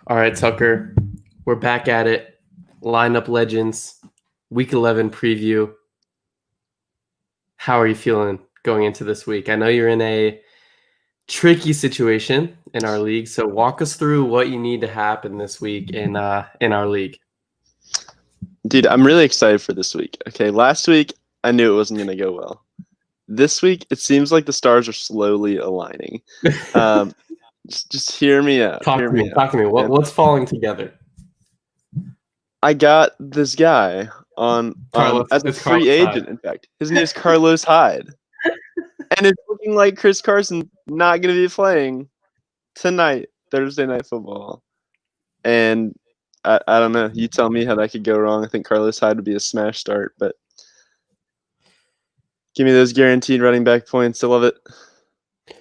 All right, Tucker, we're back at it. Lineup Legends, Week 11 preview. How are you feeling going into this week? I know you're in a tricky situation in our league, so walk us through what you need to happen this week in our league. Dude, I'm really excited for this week. Okay, last week I knew it wasn't going to go well. This week it seems like the stars are slowly aligning. Just hear me out. Talk to me. What's falling together? I got this guy on as a free agent. In fact, his name is Carlos Hyde, and it's looking like Chris Carson not going to be playing tonight, Thursday Night Football. And I don't know. You tell me how that could go wrong. I think Carlos Hyde would be a smash start, but give me those guaranteed running back points. I love it.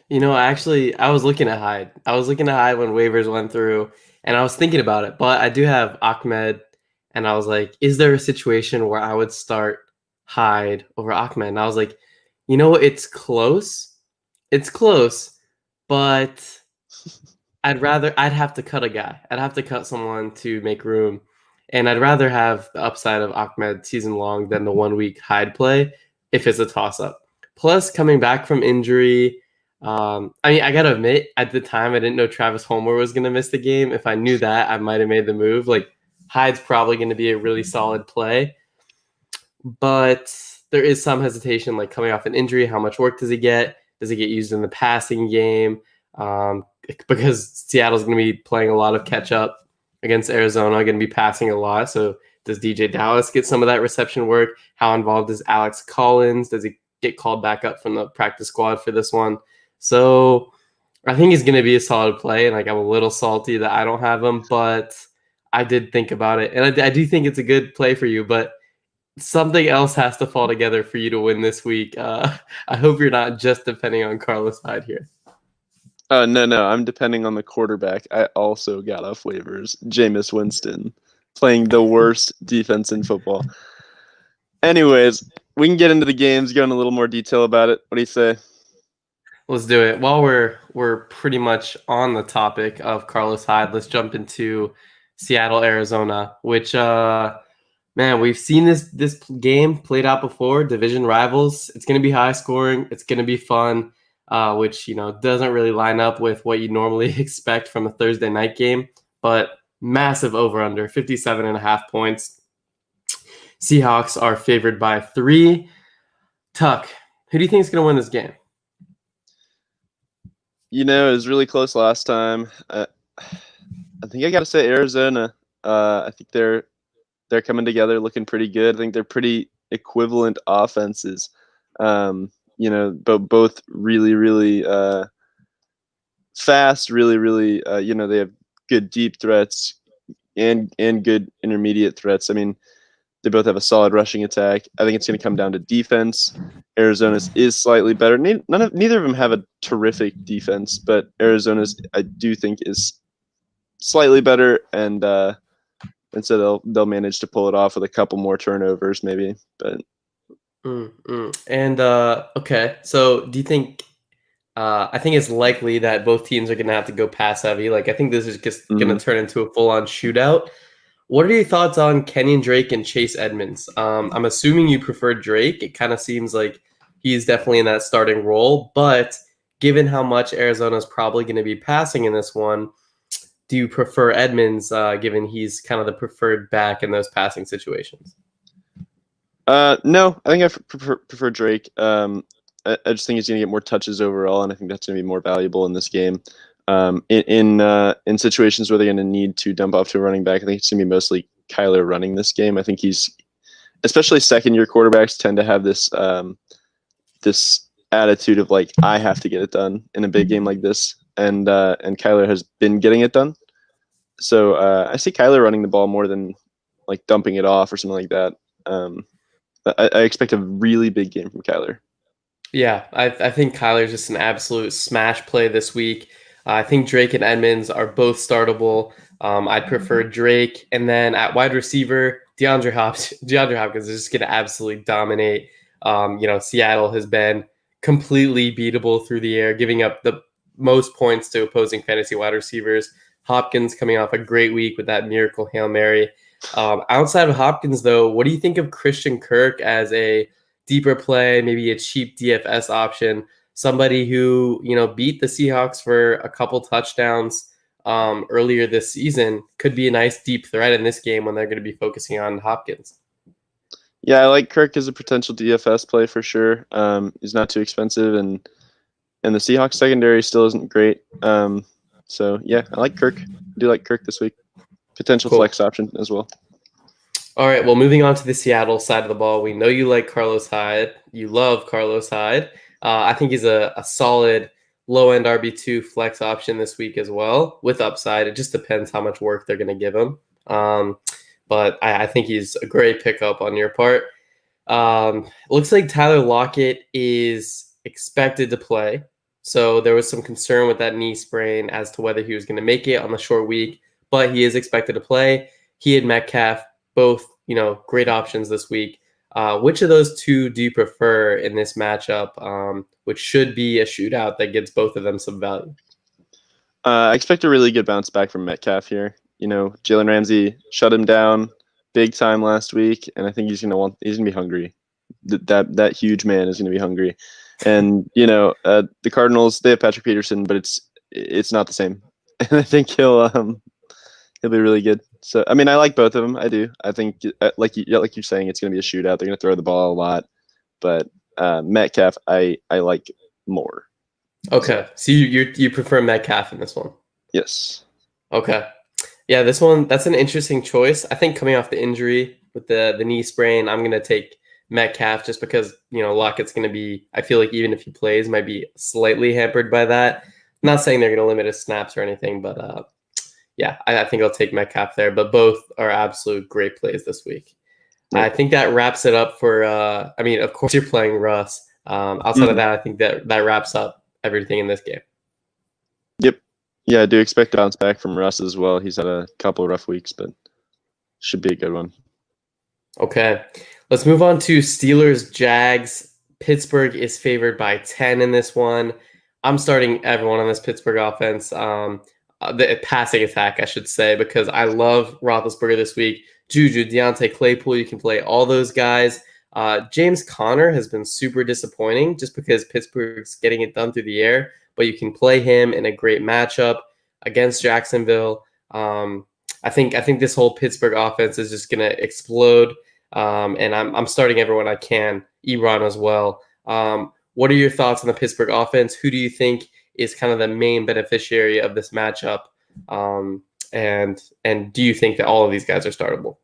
You know, actually, I was looking at Hyde. I was looking at Hyde when waivers went through, and I was thinking about it. But I do have Ahmed, and I was like, is there a situation where I would start Hyde over Ahmed? And I was like, you know, it's close. It's close, but I'd have to cut a guy. I'd have to cut someone to make room. And I'd rather have the upside of Ahmed season long than the 1 week Hyde play if it's a toss up. Plus, coming back from injury, I got to admit, at the time, I didn't know Travis Homer was going to miss the game. If I knew that, I might have made the move. Like, Hyde's probably going to be a really solid play. But there is some hesitation, like coming off an injury. How much work does he get? Does he get used in the passing game? Because Seattle's going to be playing a lot of catch up against Arizona, going to be passing a lot. So does DJ Dallas get some of that reception work? How involved is Alex Collins? Does he get called back up from the practice squad for this one? So I think he's going to be a solid play. And like, I'm a little salty that I don't have him, but I did think about it. And I do think it's a good play for you, but something else has to fall together for you to win this week. I hope you're not just depending on Carlos Hyde here. No. I'm depending on the quarterback. I also got off waivers. Jameis Winston, playing the worst defense in football. Anyways, we can get into the games, go in a little more detail about it. What do you say? Let's do it. While we're pretty much on the topic of Carlos Hyde, let's jump into Seattle, Arizona, which man, we've seen this game played out before. Division rivals. It's going to be high scoring. It's going to be fun. Which, you know, doesn't really line up with what you normally expect from a Thursday night game, but massive over-under, 57.5 points. Seahawks are favored by 3. Tuck, who do you think is going to win this game? You know, it was really close last time. I think I got to say Arizona. I think they're coming together, looking pretty good. I think they're pretty equivalent offenses. You know, both really, really fast, really, you know, they have good deep threats and good intermediate threats. I mean, they both have a solid rushing attack. I think it's going to come down to defense. Arizona's is slightly better. Neither of them have a terrific defense, but Arizona's, I do think, is slightly better, and so they'll manage to pull it off with a couple more turnovers, maybe. But And okay, so do you think? I think it's likely that both teams are going to have to go pass heavy. Like, I think this is just going to turn into a full-on shootout. What are your thoughts on Kenyon Drake and Chase Edmonds? I'm assuming you prefer Drake. It kind of seems like he's definitely in that starting role. But given how much Arizona is probably going to be passing in this one, do you prefer Edmonds, given he's kind of the preferred back in those passing situations? No, I think I prefer Drake. I just think he's going to get more touches overall, and I think that's going to be more valuable in this game. In situations where they're going to need to dump off to a running back, I think it's going to be mostly Kyler running this game. I think especially second-year quarterbacks tend to have this this attitude of like, I have to get it done in a big game like this, and Kyler has been getting it done. So I see Kyler running the ball more than like dumping it off or something like that. I expect a really big game from Kyler. Yeah, I think Kyler's just an absolute smash play this week. I think Drake and Edmonds are both startable. I'd prefer Drake. And then at wide receiver, DeAndre Hopkins is just going to absolutely dominate. Seattle has been completely beatable through the air, giving up the most points to opposing fantasy wide receivers. Hopkins coming off a great week with that miracle Hail Mary. Outside of Hopkins, though, what do you think of Christian Kirk as a deeper play, maybe a cheap DFS option? Somebody who, beat the Seahawks for a couple touchdowns earlier this season, could be a nice deep threat in this game when they're going to be focusing on Hopkins. Yeah, I like Kirk as a potential DFS play for sure. He's not too expensive, and the Seahawks secondary still isn't great. So yeah, I like Kirk. I do like Kirk this week. Potential flex option as well. All right, well, moving on to the Seattle side of the ball, we know you like Carlos Hyde. You love Carlos Hyde. I think he's a solid low-end RB2 flex option this week as well with upside. It just depends how much work they're going to give him. But I think he's a great pickup on your part. It looks like Tyler Lockett is expected to play. So there was some concern with that knee sprain as to whether he was going to make it on the short week, but he is expected to play. He and Metcalf, both, great options this week. Which of those two do you prefer in this matchup, which should be a shootout that gets both of them some value? I expect a really good bounce back from Metcalf here. Jalen Ramsey shut him down big time last week, and I think he's gonna be hungry. That huge man is gonna be hungry. And the Cardinals, they have Patrick Peterson, but it's not the same. And I think he'll be really good. So I mean, I like both of them. I do. I think like you're saying, it's gonna be a shootout. They're gonna throw the ball a lot, but Metcalf, I like more. Okay, so you prefer Metcalf in this one? Yes. Okay. Yeah, this one, that's an interesting choice. I think coming off the injury with the knee sprain, I'm going to take Metcalf just because, Lockett's going to be, I feel like even if he plays, might be slightly hampered by that. I'm not saying they're going to limit his snaps or anything, but yeah, I think I'll take Metcalf there. But both are absolute great plays this week. Right. I think that wraps it up for, of course, you're playing Russ. Outside of that, I think that wraps up everything in this game. Yep. Yeah, I do expect a bounce back from Russ as well. He's had a couple of rough weeks, but should be a good one. Okay. Let's move on to Steelers-Jags. Pittsburgh is favored by 10 in this one. I'm starting everyone on this Pittsburgh offense. The passing attack, I should say, because I love Roethlisberger this week. Juju, Deontay, Claypool, you can play all those guys. James Conner has been super disappointing just because Pittsburgh's getting it done through the air, but you can play him in a great matchup against Jacksonville. I think this whole Pittsburgh offense is just going to explode, and I'm starting everyone I can, Ebron as well. What are your thoughts on the Pittsburgh offense? Who do you think is kind of the main beneficiary of this matchup? And do you think that all of these guys are startable?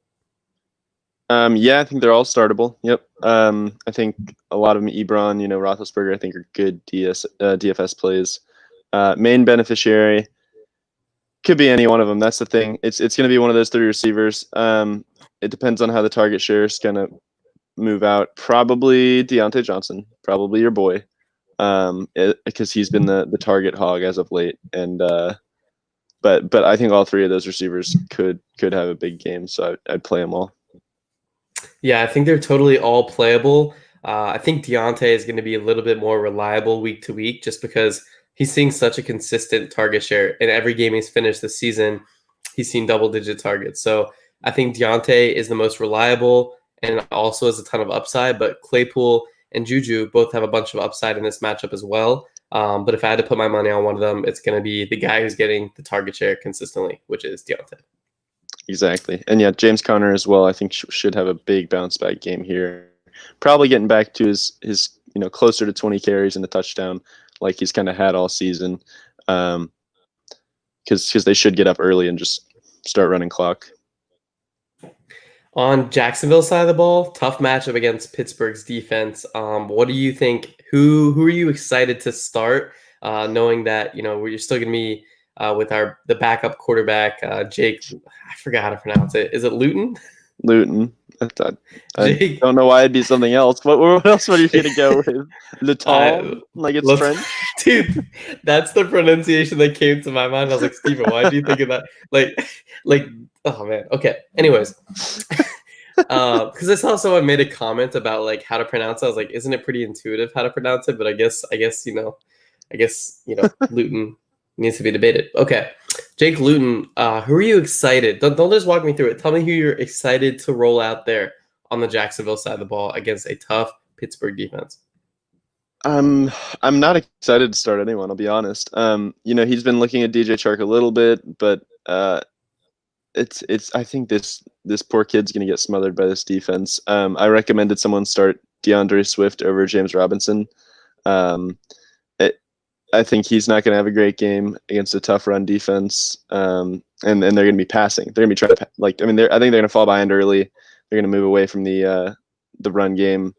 Yeah, I think they're all startable. Yep. I think a lot of them, Ebron, Roethlisberger, I think are good DFS plays. Main beneficiary could be any one of them. That's the thing. It's going to be one of those three receivers. It depends on how the target share is going to move out. Probably Deontay Johnson, probably your boy, because he's been the target hog as of late. And but I think all three of those receivers could have a big game, so I'd play them all. Yeah, I think they're totally all playable. I think Deontay is going to be a little bit more reliable week to week just because he's seeing such a consistent target share. In every game he's finished this season, he's seen double-digit targets. So I think Deontay is the most reliable and also has a ton of upside, but Claypool and Juju both have a bunch of upside in this matchup as well. But if I had to put my money on one of them, it's going to be the guy who's getting the target share consistently, which is Deontay. Exactly. And yeah, James Conner as well, I think should have a big bounce back game here. Probably getting back to his closer to 20 carries and a touchdown like he's kind of had all season. Because they should get up early and just start running clock. On Jacksonville's side of the ball, tough matchup against Pittsburgh's defense. What do you think? Who are you excited to start, knowing that you're still going to be with the backup quarterback, Jake? I forgot how to pronounce it. Is it Luton? Luton. I don't know why it'd be something else. What else are you going to go with? Luton? Like it's French? Dude, that's the pronunciation that came to my mind. I was like, Steven, why do you think of that? Like, oh man. Okay. Anyways, because I saw someone made a comment about like how to pronounce it. I was like, isn't it pretty intuitive how to pronounce it? But I guess I guess, Luton needs to be debated. Okay. Jake Luton, who are you excited? Don't just walk me through it. Tell me who you're excited to roll out there on the Jacksonville side of the ball against a tough Pittsburgh defense. I'm not excited to start anyone, I'll be honest. He's been looking at DJ Chark a little bit, but I think this poor kid's gonna get smothered by this defense. I recommended someone start DeAndre Swift over James Robinson. Um, I think he's not going to have a great game against a tough run defense. And they're going to be passing. They're going to be trying to I think they're going to fall behind early. They're going to move away from the run game.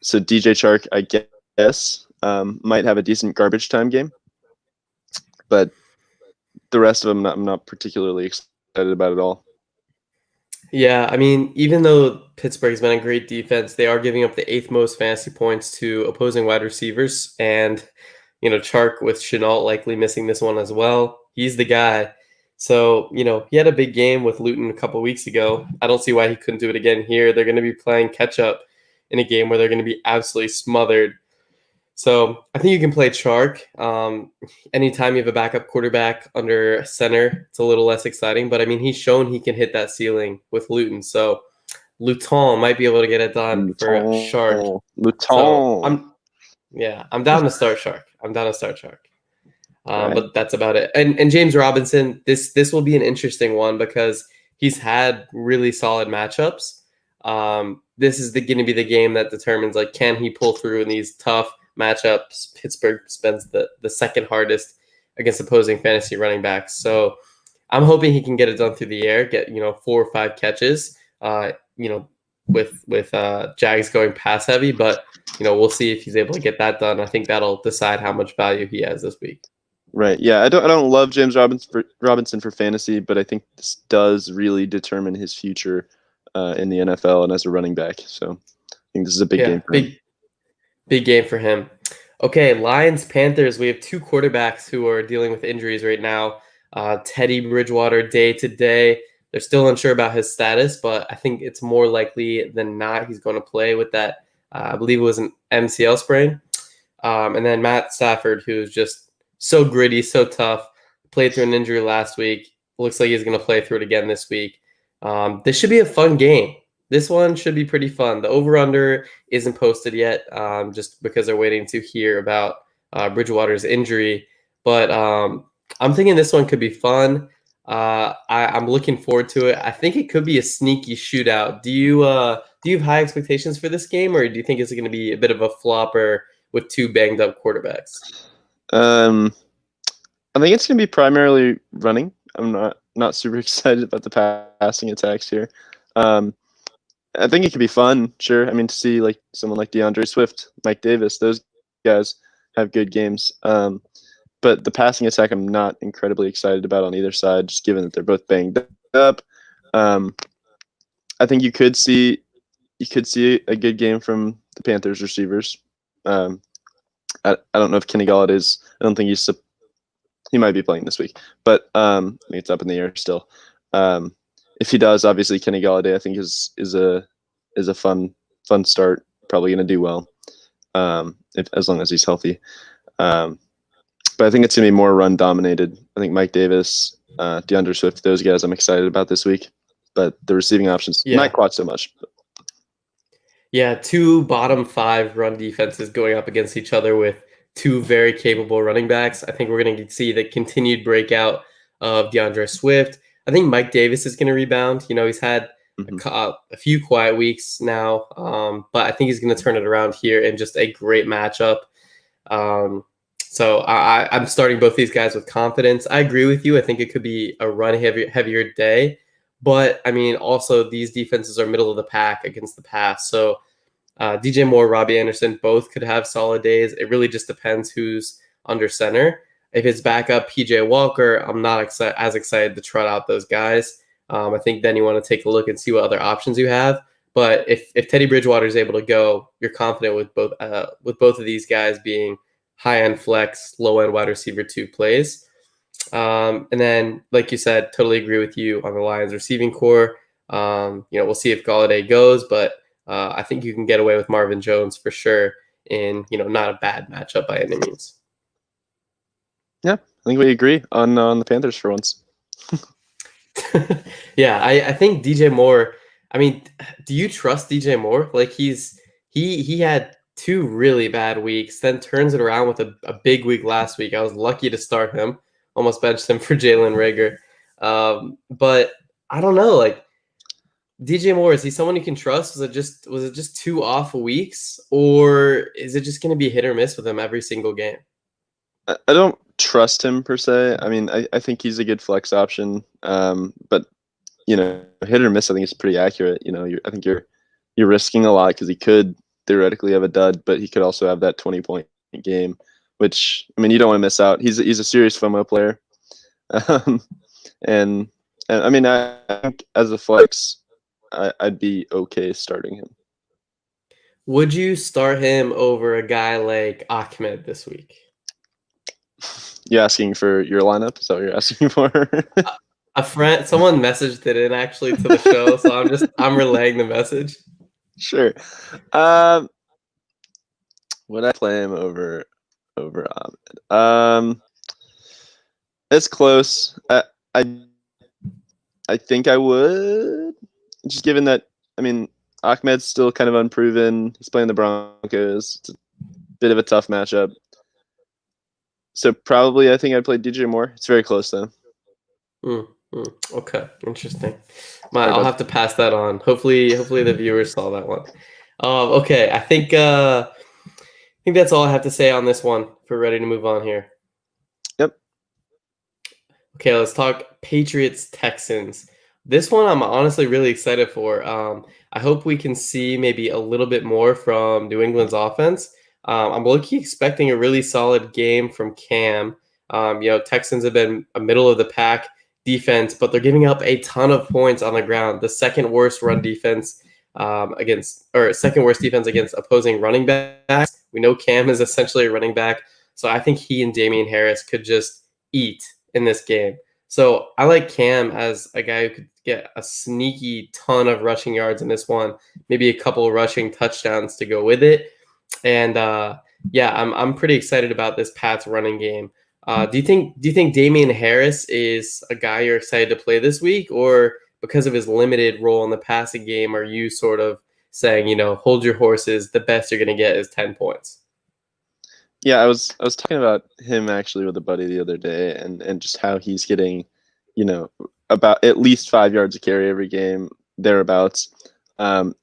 So DJ Chark, I guess, might have a decent garbage time game, but the rest of them, I'm not particularly excited about at all. Yeah, I mean, even though Pittsburgh's been a great defense, they are giving up the 8th most fantasy points to opposing wide receivers, and Chark with Shenault likely missing this one as well. He's the guy. So, he had a big game with Luton a couple weeks ago. I don't see why he couldn't do it again here. They're going to be playing catch up in a game where they're going to be absolutely smothered. So I think you can play Chark. Anytime you have a backup quarterback under center, it's a little less exciting. But, I mean, he's shown he can hit that ceiling with Luton. So Luton might be able to get it done for Chark. Luton. So I'm down to start Chark. Right. But that's about it. And James Robinson, this will be an interesting one because he's had really solid matchups. This is going to be the game that determines, can he pull through in these tough matchups? Pittsburgh spends the second hardest against opposing fantasy running backs. So I'm hoping he can get it done through the air, get 4 or 5 catches, with Jags going pass heavy, but we'll see if he's able to get that done. I think that'll decide how much value he has this week. Right. Yeah. I don't love James Robinson for fantasy, but I think this does really determine his future in the NFL and as a running back. So I think this is a big game for him. Big game for him. Okay, Lions, Panthers. We have 2 quarterbacks who are dealing with injuries right now. Teddy Bridgewater day to day. They're still unsure about his status, but I think it's more likely than not he's going to play with that. I believe it was an MCL sprain. And then Matt Stafford, who's just so gritty, so tough, played through an injury last week. Looks like he's going to play through it again this week. This should be a fun game. This one should be pretty fun. The over-under isn't posted yet, just because they're waiting to hear about Bridgewater's injury. But I'm thinking this one could be fun. I'm looking forward to it. I think it could be a sneaky shootout. Do you have high expectations for this game, or do you think it's going to be a bit of a flopper with 2 banged up quarterbacks? I think it's going to be primarily running. I'm not super excited about the passing attacks here. I think it could be fun, sure. I mean, to see someone like DeAndre Swift, Mike Davis, those guys have good games. But the passing attack, I'm not incredibly excited about on either side, just given that they're both banged up. I think you could see a good game from the Panthers receivers. I don't know if Kenny Galladay is. I don't think he might be playing this week, but I think it's up in the air still. If he does, obviously Kenny Galladay I think is a fun start. Probably going to do well, as long as he's healthy. But I think it's going to be more run dominated. I think Mike Davis, DeAndre Swift, those guys I'm excited about this week. But the receiving options, not quite so much. Yeah, 2 bottom 5 run defenses going up against each other with 2 very capable running backs. I think we're going to see the continued breakout of DeAndre Swift. I think Mike Davis is going to rebound. He's had a few quiet weeks now, but I think he's going to turn it around here in just a great matchup. So I'm starting both these guys with confidence. I agree with you. I think it could be a run heavier day. But, I mean, also these defenses are middle of the pack against the pass. So DJ Moore, Robbie Anderson, both could have solid days. It really just depends who's under center. If it's backup PJ Walker, I'm not as excited to trot out those guys. I think then you want to take a look and see what other options you have. But if Teddy Bridgewater is able to go, you're confident with both of these guys being high-end flex, low-end wide receiver 2 plays. And then, like you said, totally agree with you on the Lions receiving core. We'll see if Galladay goes, but I think you can get away with Marvin Jones for sure in, not a bad matchup by any means. Yeah, I think we agree on the Panthers for once. Yeah, I think DJ Moore. I mean, do you trust DJ Moore? Like he had two really bad weeks, then turns it around with a big week last week. I was lucky to start him. Almost benched him for Jalen Rager. But I don't know. Like DJ Moore, is he someone you can trust? Was it just two awful weeks, or is it just going to be hit or miss with him every single game? I don't trust him per se. I mean, I think he's a good flex option. But hit or miss, I think is pretty accurate. I think you're risking a lot because he could theoretically have a dud, but he could also have that 20-point game, which I mean, you don't want to miss out. He's a serious FOMO player, um, and I mean, I think as a flex, I'd be okay starting him. Would you start him over a guy like Ahmed this week? You asking for your lineup? Is that what you're asking for? A friend, someone messaged it in actually to the show, so I'm relaying the message. Sure. Would I play him over Ahmed? It's close. I I think I would, just given that. I mean, Ahmed's still kind of unproven. He's playing the Broncos. It's a bit of a tough matchup. So probably I think I'd play DJ Moore. It's very close though. Okay, interesting. Sorry I'll about have to pass that on. Hopefully the viewers saw that one. Okay, I think that's all I have to say on this one. If we're ready to move on here. Yep. Okay, let's talk Patriots Texans. This one I'm honestly really excited for. I hope we can see maybe a little bit more from New England's offense. I'm low-key expecting a really solid game from Cam. Texans have been a middle of the pack defense, but they're giving up a ton of points on the ground. The second worst run defense second worst defense against opposing running backs. We know Cam is essentially a running back, so I think he and Damian Harris could just eat in this game. So I like Cam as a guy who could get a sneaky ton of rushing yards in this one, maybe a couple of rushing touchdowns to go with it. And yeah, I'm pretty excited about this Pats running game. Do you think Damian Harris is a guy you're excited to play this week, or because of his limited role in the passing game, are you sort of saying, hold your horses, the best you're going to get is 10 points? Yeah, I was talking about him actually with a buddy the other day, and just how he's getting, about at least 5 yards a carry every game thereabouts. Um,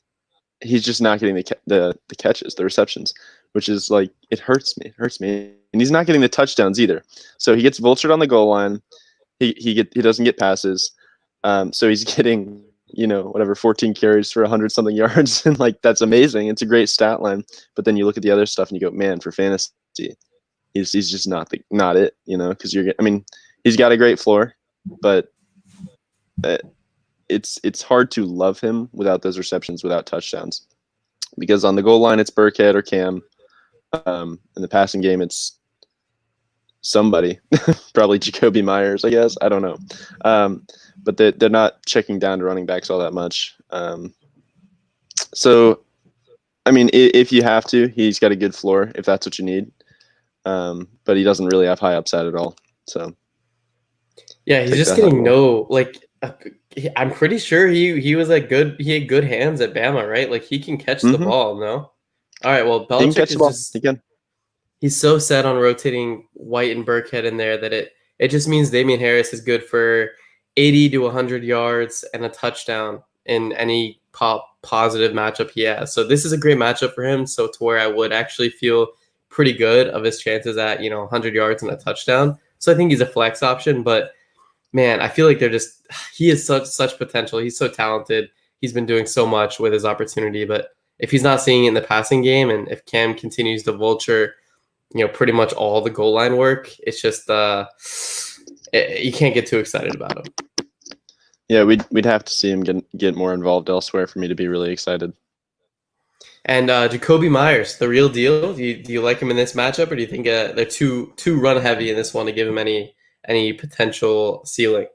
he's just not getting the catches, the receptions, which is like, it hurts me. It hurts me. And he's not getting the touchdowns either. So he gets vultured on the goal line. He doesn't get passes. So he's getting, whatever, 14 carries for 100 something yards, and like, that's amazing. It's a great stat line. But then you look at the other stuff and you go, man, for fantasy, he's just not it, because I mean, he's got a great floor, but it's hard to love him without those receptions, without touchdowns, because on the goal line it's Burkhead or Cam. In the passing game it's somebody, probably Jacoby Myers, I guess. I don't know. But they're not checking down to running backs all that much. So, I mean, if you have to, he's got a good floor if that's what you need. But he doesn't really have high upside at all. So, Yeah, he's just getting I'm pretty sure he was he had good hands at Bama, right? Like he can catch the ball, no? All right, well, he can catch Belichick the ball again. He's so set on rotating White and Burkhead in there that it just means Damian Harris is good for 80 to 100 yards and a touchdown in any positive matchup he has. So this is a great matchup for him. So to where I would actually feel pretty good of his chances at 100 yards and a touchdown. So I think he's a flex option. But man, I feel like he has such potential. He's so talented. He's been doing so much with his opportunity. But if he's not seeing it in the passing game, and if Cam continues to vulture pretty much all the goal line work, it's just you can't get too excited about him. Yeah, we'd have to see him get more involved elsewhere for me to be really excited. And Jacoby Myers, the real deal. Do you like him in this matchup, or do you think they're too run heavy in this one to give him any potential ceiling?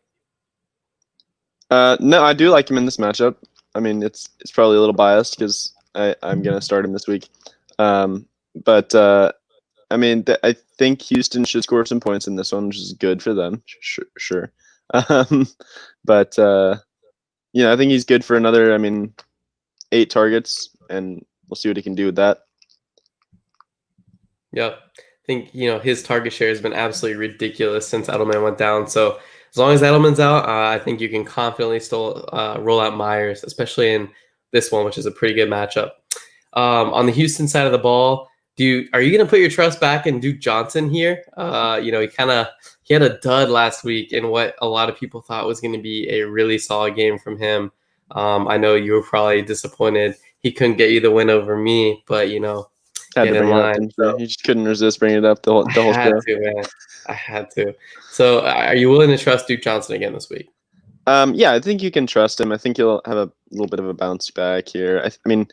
No, I do like him in this matchup. I mean, it's probably a little biased because I'm gonna start him this week. But I mean, I think Houston should score some points in this one, which is good for them. Sure. Um, but I think he's good for another. I mean, 8 targets, and we'll see what he can do with that. Yep. I think, his target share has been absolutely ridiculous since Edelman went down. So as long as Edelman's out, I think you can confidently still roll out Myers, especially in this one, which is a pretty good matchup. On the Houston side of the ball, are you going to put your trust back in Duke Johnson here? He had a dud last week in what a lot of people thought was going to be a really solid game from him. I know you were probably disappointed he couldn't get you the win over me, but Had get to in bring it up, line. didn't So you? You just couldn't resist bringing it up the whole I show. had to, man. I had to. So are you willing to trust Duke Johnson again this week? Yeah, I think you can trust him. I think he'll have a little bit of a bounce back here. I mean,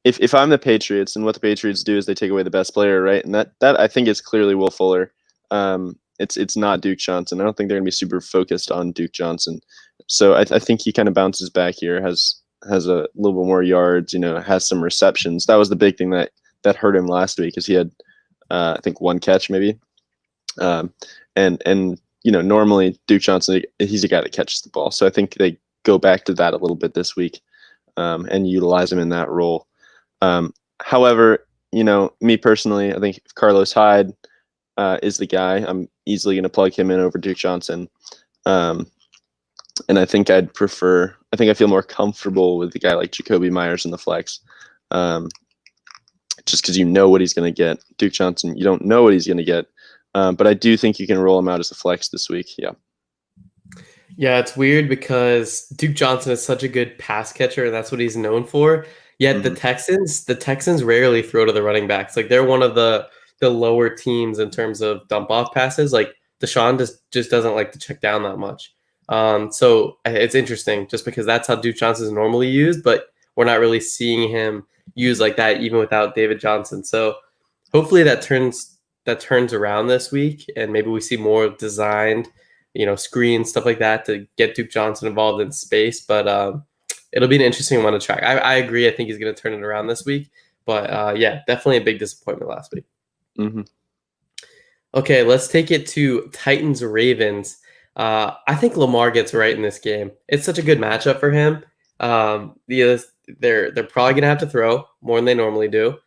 if I'm the Patriots, and what the Patriots do is they take away the best player, right? And that I think is clearly Will Fuller. It's not Duke Johnson. I don't think they're gonna be super focused on Duke Johnson. So I think he kind of bounces back here, has a little bit more yards, has some receptions. That was the big thing that hurt him last week, because he had I think 1 catch maybe. And normally Duke Johnson, he's a guy that catches the ball. So I think they go back to that a little bit this week, and utilize him in that role. However, me personally, I think if Carlos Hyde is the guy, I'm easily going to plug him in over Duke Johnson. And I think I feel more comfortable with a guy like Jakobi Meyers in the flex. Just because you know what he's going to get. Duke Johnson, you don't know what he's going to get. But I do think you can roll him out as a flex this week. Yeah. Yeah, it's weird because Duke Johnson is such a good pass catcher, and that's what he's known for. Yet the Texans rarely throw to the running backs. Like, they're one of the lower teams in terms of dump off passes. Like, Deshaun just doesn't like to check down that much. So it's interesting just because that's how Duke Johnson is normally used, but we're not really seeing him used like that even without David Johnson. So hopefully that turns around this week, and maybe we see more designed, screens, stuff like that to get Duke Johnson involved in space. But it'll be an interesting one to track. I agree. I think he's going to turn it around this week. But yeah, definitely a big disappointment last week. Mm-hmm. Okay, let's take it to Titans Ravens. I think Lamar gets right in this game. It's such a good matchup for him. They're probably going to have to throw more than they normally do.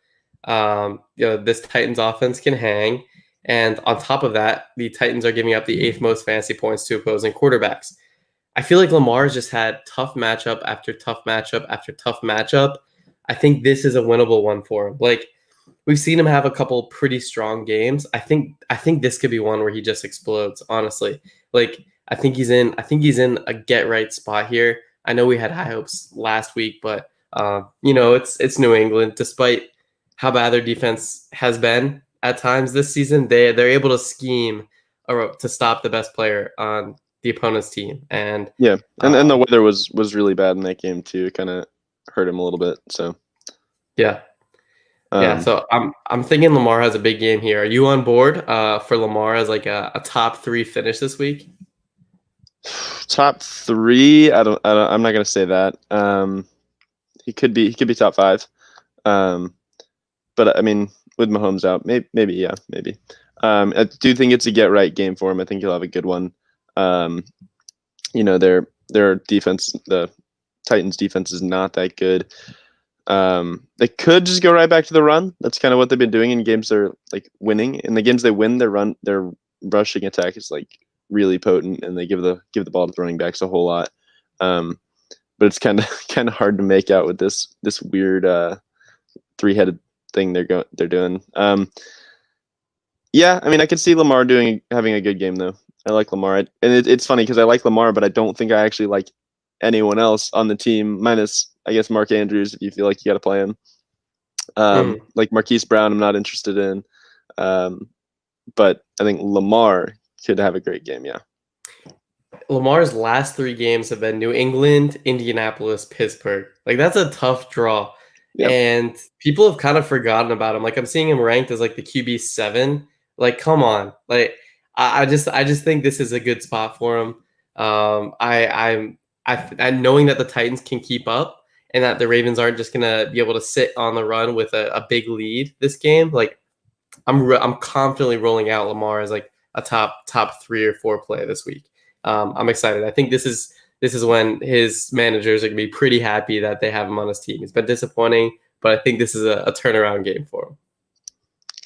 This Titans offense can hang. And on top of that, the Titans are giving up the 8th most fantasy points to opposing quarterbacks. I feel like Lamar's just had tough matchup after tough matchup after tough matchup. I think this is a winnable one for him. Like, we've seen him have a couple pretty strong games. I think this could be one where he just explodes, honestly. Like, I think he's in a get right spot here. I know we had high hopes last week, but it's New England. Despite how bad their defense has been at times this season, they're able to scheme to stop the best player on the opponent's team. And yeah, and the weather was really bad in that game too. It kind of hurt him a little bit. So yeah. So I'm thinking Lamar has a big game here. Are you on board for Lamar as like a top 3 finish this week? Top 3? I'm not gonna say that. He could be top 5. But I mean, with Mahomes out, maybe. I do think it's a get right game for him. I think he'll have a good one. Their defense, the Titans defense, is not that good. They could just go right back to the run. That's kind of what they've been doing in games they're like winning. In the games they win, their rushing attack is like really potent, and they give the ball to the running backs a whole lot. But it's kind of hard to make out with this weird 3-headed thing they're doing. Yeah, I mean, I could see Lamar having a good game though. I like Lamar, and it's funny because I like Lamar, but I don't think I actually like anyone else on the team, minus I guess Mark Andrews. If you feel like you got to play him, like Marquise Brown, I'm not interested in. But I think Lamar could have a great game. Yeah. Lamar's last 3 games have been New England, Indianapolis, Pittsburgh. Like, that's a tough draw. Yep. And people have kind of forgotten about him. Like, I'm seeing him ranked as like the QB 7. Like, come on. Like, I just think this is a good spot for him. I'm knowing that the Titans can keep up and that the Ravens aren't just gonna be able to sit on the run with a big lead this game. Like, I'm confidently rolling out Lamar as like a top 3 or 4 play this week. I'm excited. I think this is when his managers are gonna be pretty happy that they have him on his team. It's been disappointing, but I think this is a turnaround game for him.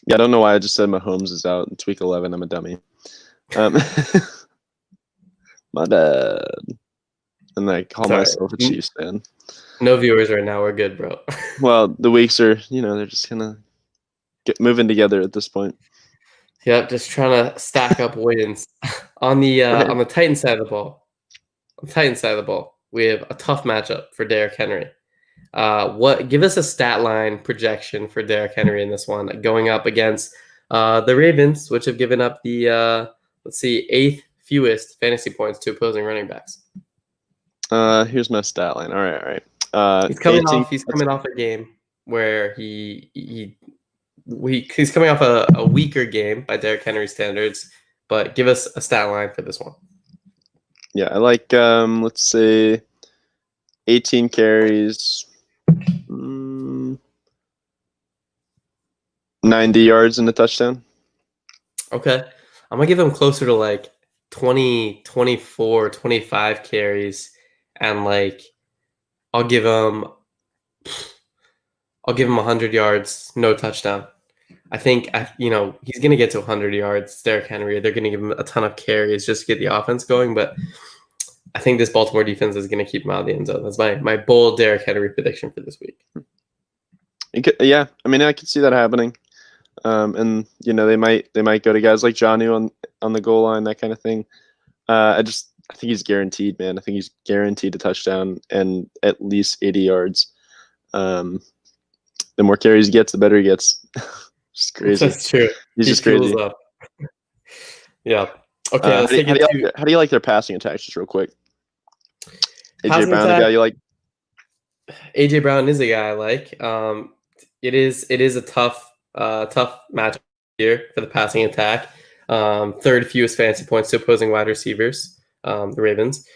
Yeah, I don't know why I just said Mahomes is out in week 11. I'm a dummy. My bad. And I call myself a Chiefs fan. No viewers right now. We're good, bro. Well, the weeks are, they're just gonna get moving together at this point. Yep, just trying to stack up wins. On the Titans side of the ball. On the Titans side of the ball, we have a tough matchup for Derrick Henry. Give us a stat line projection for Derrick Henry in this one, going up against the Ravens, which have given up the 8th fewest fantasy points to opposing running backs. Here's my stat line. All right. He's coming off a game where he's coming off a weaker game by Derrick Henry standards, but give us a stat line for this one. Yeah, I like let's say 18 carries, 90 yards and a touchdown. Okay. I'm going to give him closer to like 20, 24, 25 carries, and like I'll give him 100 yards, no touchdown. I think he's going to get to 100 yards. Derrick Henry, they're going to give him a ton of carries just to get the offense going, but I think this Baltimore defense is going to keep him out of the end zone. That's my bold Derrick Henry prediction for this week. Yeah, I mean, I could see that happening. And they might go to guys like Jonnu on the goal line, that kind of thing. I think he's guaranteed, man. I think he's guaranteed a touchdown and at least 80 yards. The more carries he gets, the better he gets. Just crazy. That's true. He's just crazy. Up. Yeah. Okay. How do you like their passing attacks, just real quick? AJ Brown, the guy you like? AJ Brown is a guy I like. It is a tough matchup here for the passing attack. 3rd fewest fantasy points to opposing wide receivers, the Ravens.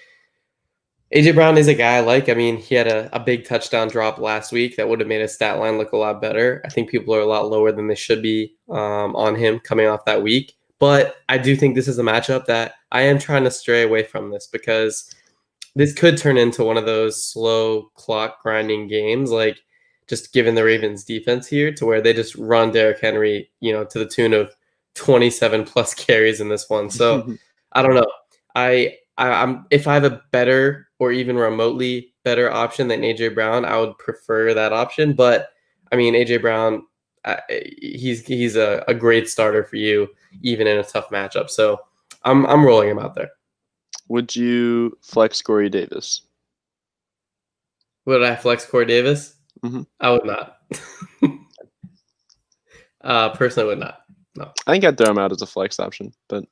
AJ Brown is a guy I like. I mean, he had a big touchdown drop last week that would have made his stat line look a lot better. I think people are a lot lower than they should be on him coming off that week. But I do think this is a matchup that I am trying to stray away from this, because this could turn into one of those slow clock grinding games, like just given the Ravens defense here, to where they just run Derrick Henry, to the tune of 27 plus carries in this one. So I don't know. I'm if I have a better or even remotely better option than AJ Brown, I would prefer that option. But I mean, AJ Brown, he's a great starter for you, even in a tough matchup. So I'm rolling him out there. Would you flex Corey Davis? Would I flex Corey Davis? Mm-hmm. I would not. Personally, would not. No. I think I'd throw him out as a flex option, but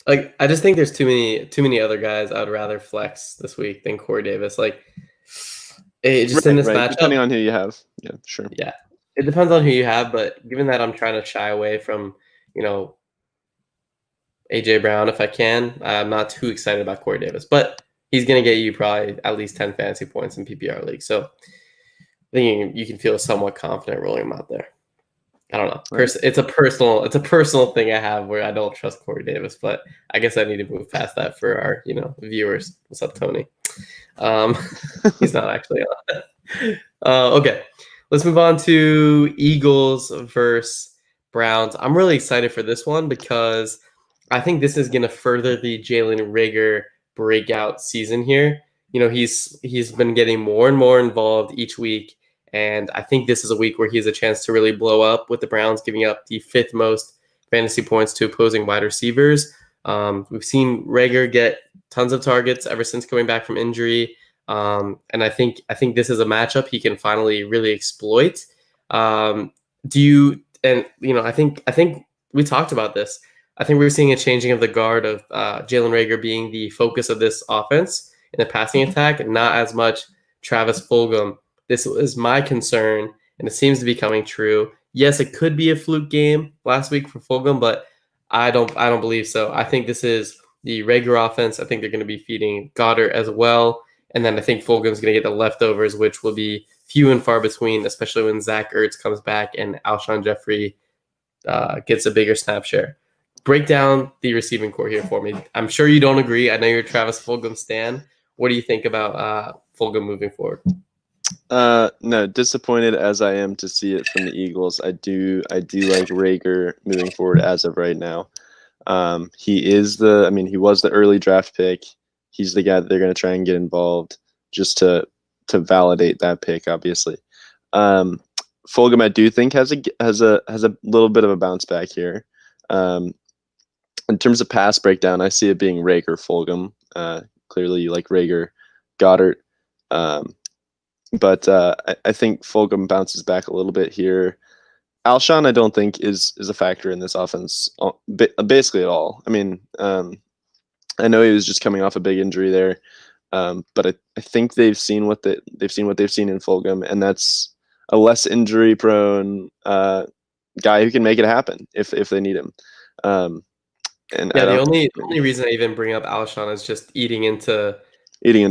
like I just think there's too many other guys I would rather flex this week than Corey Davis. Like in this matchup, depending on who you have. Yeah, sure. Yeah, it depends on who you have, but given that I'm trying to shy away from AJ Brown if I can, I'm not too excited about Corey Davis, but he's going to get you probably at least 10 fantasy points in PPR league. So I think you can feel somewhat confident rolling him out there. I don't know. Right. It's a personal thing I have where I don't trust Corey Davis, but I guess I need to move past that for our viewers. What's up, Tony? He's not actually on. Okay, let's move on to Eagles versus Browns. I'm really excited for this one because I think this is going to further the Jalen Reagor breakout season here. He's been getting more and more involved each week. And I think this is a week where he has a chance to really blow up, with the Browns giving up the 5th most fantasy points to opposing wide receivers. We've seen Reagor get tons of targets ever since coming back from injury. And I think this is a matchup he can finally really exploit. I think we talked about this. I think we're seeing a changing of the guard of Jalen Reagor being the focus of this offense in the passing attack, and not as much Travis Fulgham. This is my concern, and it seems to be coming true. Yes, it could be a fluke game last week for Fulgham, but I don't believe so. I think this is the Reagor offense. I think they're going to be feeding Goddard as well, and then I think Fulgham's going to get the leftovers, which will be few and far between, especially when Zach Ertz comes back and Alshon Jeffrey gets a bigger snap share. Break down the receiving core here for me. I'm sure you don't agree. I know you're a Travis Fulgham stan. What do you think about Fulgham moving forward? No, disappointed as I am to see it from the Eagles. I do like Rager moving forward as of right now. He was the early draft pick. He's the guy that they're going to try and get involved just to validate that pick, obviously. Fulgham, I do think has a little bit of a bounce back here. In terms of pass breakdown, I see it being Rager, Fulgham. Clearly, you like Rager, Goddard. But I think Fulgham bounces back a little bit here. Alshon, I don't think is a factor in this offense basically at all. I mean, I know he was just coming off a big injury there, but I think they've seen what they've seen in Fulgham, and that's a less injury prone guy who can make it happen if they need him. And yeah, the only reason I even bring up Alshon is just eating into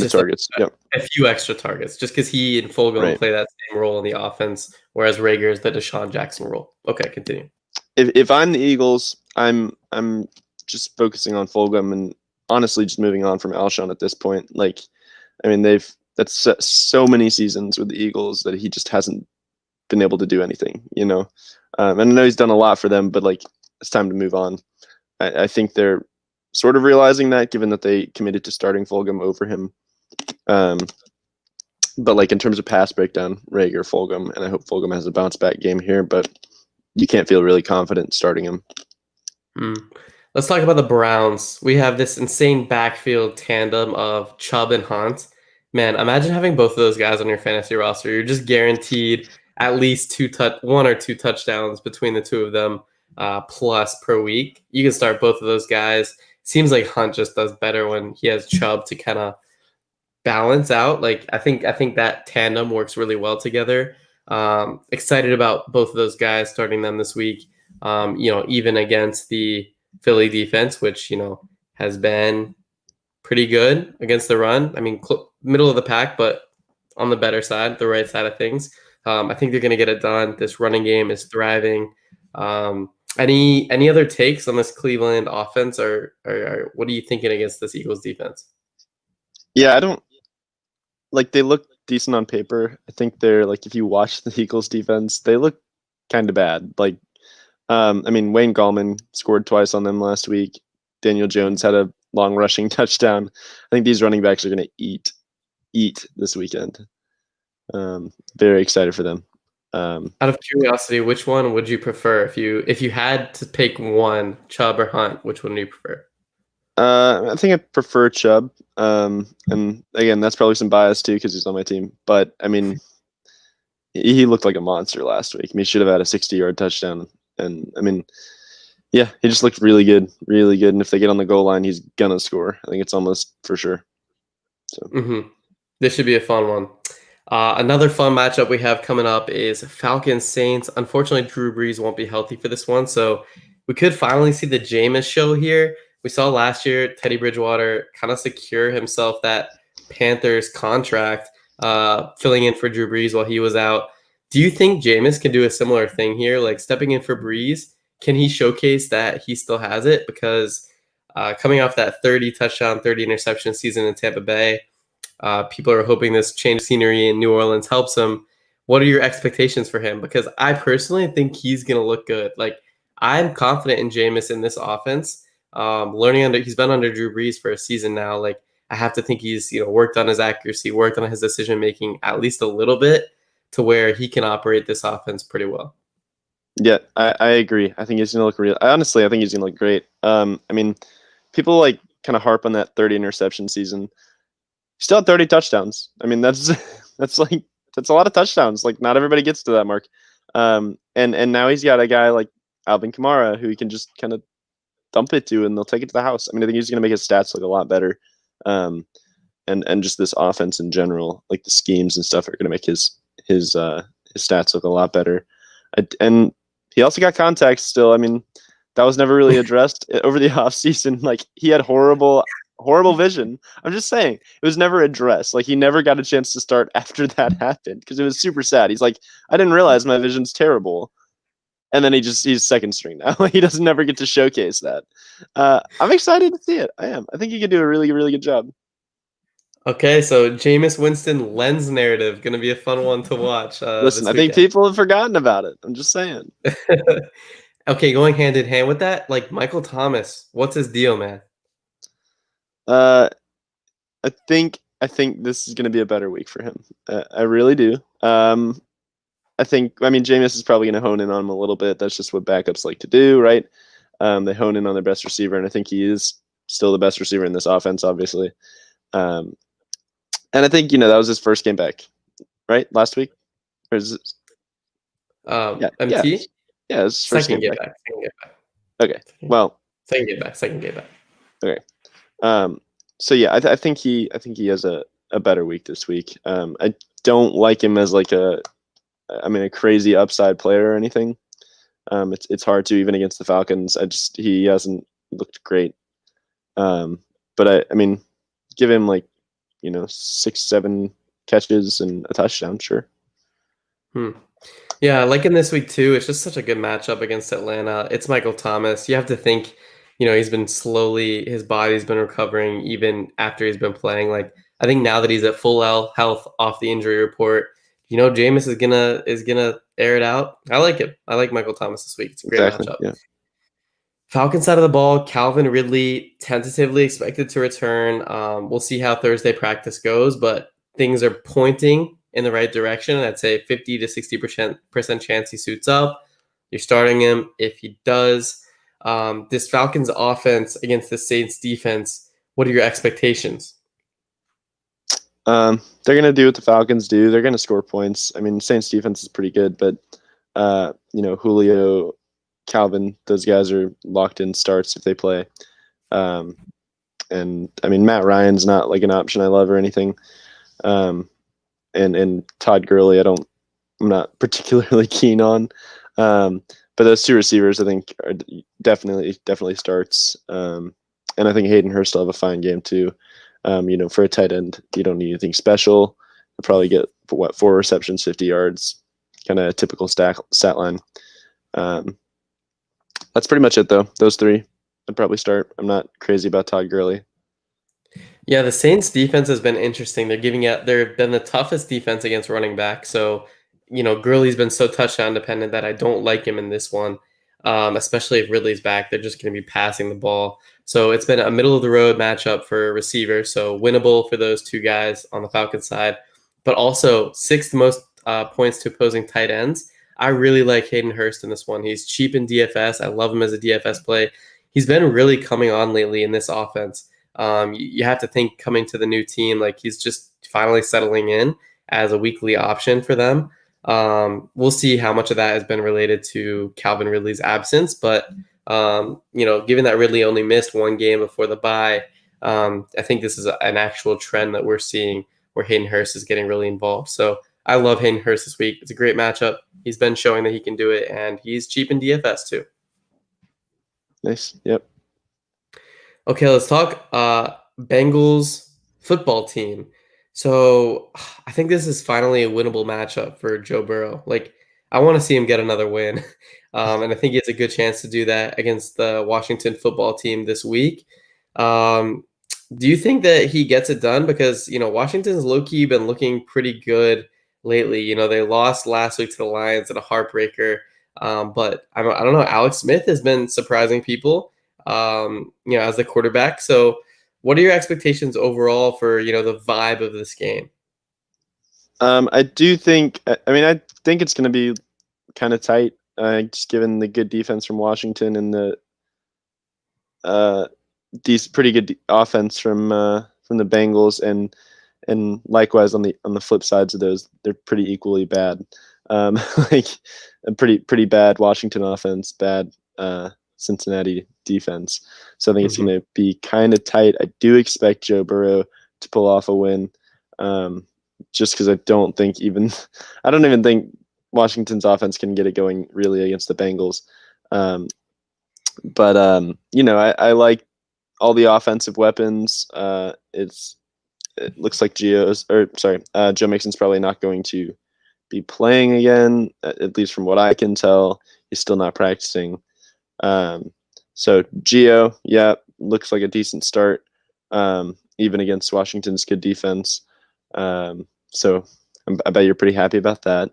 targets. Yep. A few extra targets, just because he and Fulgham play that same role in the offense, whereas Rager is the Deshaun Jackson role. Okay, continue. If I'm the Eagles, I'm just focusing on Fulgham and honestly just moving on from Alshon at this point. Like, I mean, that's so many seasons with the Eagles that he just hasn't been able to do anything, and I know he's done a lot for them, but like, it's time to move on. I think they're sort of realizing that, given that they committed to starting Fulgham over him. But like, in terms of pass breakdown, Rager, Fulgham, and I hope Fulgham has a bounce back game here, but you can't feel really confident starting him. Let's talk about the Browns. We have this insane backfield tandem of Chubb and Hunt. Man, imagine having both of those guys on your fantasy roster. You're just guaranteed at least one or two touchdowns between the two of them plus per week. You can start both of those guys. Seems like Hunt just does better when he has Chubb to kind of balance out. Like, I think that tandem works really well together. Excited about both of those guys, starting them this week. Even against the Philly defense, which has been pretty good against the run. I mean, middle of the pack, but on the better side, the right side of things. I think they're going to get it done. This running game is thriving. Any other takes on this Cleveland offense, or what are you thinking against this Eagles defense? Yeah, I don't like. They look decent on paper. I think they're like, if you watch the Eagles defense, they look kind of bad. Like, I mean, Wayne Gallman scored twice on them last week. Daniel Jones had a long rushing touchdown. I think these running backs are going to eat this weekend. Very excited for them. Out of curiosity, which one would you prefer if you had to pick one, Chubb or Hunt? Which one do you prefer? I think I prefer Chubb. And again, that's probably some bias too because he's on my team. But I mean, he looked like a monster last week. I mean, he should have had a 60-yard touchdown. And I mean, yeah, he just looked really good, really good. And if they get on the goal line, he's gonna score. I think it's almost for sure. So This should be a fun one. Another fun matchup we have coming up is Falcons Saints. Unfortunately, Drew Brees won't be healthy for this one, so we could finally see the Jameis show here. We saw last year Teddy Bridgewater kind of secure himself that Panthers contract, filling in for Drew Brees while he was out. Do you think Jameis can do a similar thing here, like stepping in for Brees? Can he showcase that he still has it? Because coming off that 30 touchdown, 30 interception season in Tampa Bay, people are hoping this change of scenery in New Orleans helps him. What are your expectations for him? Because I personally think he's going to look good. Like, I'm confident in Jameis in this offense. He's been under Drew Brees for a season now. Like, I have to think he's worked on his accuracy, worked on his decision making at least a little bit to where he can operate this offense pretty well. Yeah, I agree. I think he's going to look real. I think he's going to look great. I mean, people like kind of harp on that 30 interception season. Still had 30 touchdowns. I mean, that's a lot of touchdowns. Like, not everybody gets to that mark. And now he's got a guy like Alvin Kamara who he can just kind of dump it to, and they'll take it to the house. I mean, I think he's going to make his stats look a lot better. And just this offense in general, like the schemes and stuff, are going to make his stats look a lot better. And he also got contacts still. I mean, that was never really addressed over the offseason. Like, he had horrible vision. I'm just saying, it was never addressed. Like, he never got a chance to start after that happened because it was super sad. He's like, I didn't realize my vision's terrible. and then he's second string now. He doesn't never get to showcase that. I'm excited to see it. I am. I think he could do a really, really good job. Okay, so Jameis Winston lens narrative gonna be a fun one to watch Listen, this I think weekend. people have forgotten about it. I'm just saying. Okay, going hand in hand with that, like Michael Thomas, what's his deal, man? Uh, I think this is going to be a better week for him. I really do. I mean, Jameis is probably going to hone in on him a little bit. That's just what backups like to do, right? They hone in on their best receiver, and I think he is still the best receiver in this offense, obviously. Um, and I think that was his first game back, right? Last week, or is it? Yeah, MT? yeah, his first Second game get back. back. Second get back. Okay, well, Second get back. Second get back. okay. So yeah, I think he has a better week this week. I don't like him as like a crazy upside player or anything. It's hard to even against the Falcons. He hasn't looked great. But I mean, give him like 6-7 catches and a touchdown, sure. Yeah, like in this week too, it's just such a good matchup against Atlanta. It's Michael Thomas. You have to think, his body's been recovering even after he's been playing. Like I think now that he's at full health off the injury report, Jameis is gonna air it out. I like him. I like Michael Thomas this week. It's a great matchup. Yeah. Falcons side of the ball, Calvin Ridley tentatively expected to return. We'll see how Thursday practice goes, but things are pointing in the right direction. I'd say 50 to 60% chance he suits up. You're starting him if he does. This Falcons offense against the Saints defense, what are your expectations? They're going to do what the Falcons do. They're going to score points. I mean, Saints defense is pretty good, but Julio, Calvin, those guys are locked in starts if they play. And I mean, Matt Ryan's not like an option I love or anything. And Todd Gurley, I'm not particularly keen on. But those two receivers, I think, are definitely starts. And I think Hayden Hurst will have a fine game too. For a tight end, you don't need anything special. You'll probably get 4 receptions, 50 yards, kind of a typical stat line. That's pretty much it, though. Those 3, I'd probably start. I'm not crazy about Todd Gurley. Yeah, the Saints defense has been interesting. They've been the toughest defense against running back. So, Gurley's been so touchdown dependent that I don't like him in this one. Especially if Ridley's back, they're just going to be passing the ball. So it's been a middle of the road matchup for receivers. So winnable for those 2 guys on the Falcons side, but also 6th most points to opposing tight ends. I really like Hayden Hurst in this one. He's cheap in DFS. I love him as a DFS play. He's been really coming on lately in this offense. You have to think coming to the new team, like he's just finally settling in as a weekly option for them. We'll see how much of that has been related to Calvin Ridley's absence, but given that Ridley only missed 1 game before the bye, I think this is an actual trend that we're seeing where Hayden Hurst is getting really involved. So I love Hayden Hurst this week. It's a great matchup. He's been showing that he can do it, and he's cheap in DFS too. Nice. Yep. Okay, let's talk Bengals football team. So I think this is finally a winnable matchup for Joe Burrow. Like, I want to see him get another win. And I think he has a good chance to do that against the Washington football team this week. Do you think that he gets it done? Because, Washington's low-key been looking pretty good lately. They lost last week to the Lions in a heartbreaker. But I don't know. Alex Smith has been surprising people, as the quarterback. So what are your expectations overall for, the vibe of this game? I think it's going to be kind of tight, just given the good defense from Washington and the pretty good offense from the Bengals, and likewise on the flip sides of those, they're pretty equally bad. Like a pretty bad Washington offense, bad Cincinnati defense. So I think it's going to be kind of tight. I do expect Joe Burrow to pull off a win, just because I don't even think Washington's offense can get it going really against the Bengals. But I like all the offensive weapons. It looks like Joe Mixon's probably not going to be playing again, at least from what I can tell. he's still not practicing. So Gio, yeah, looks like a decent start, even against Washington's good defense. So I bet you're pretty happy about that.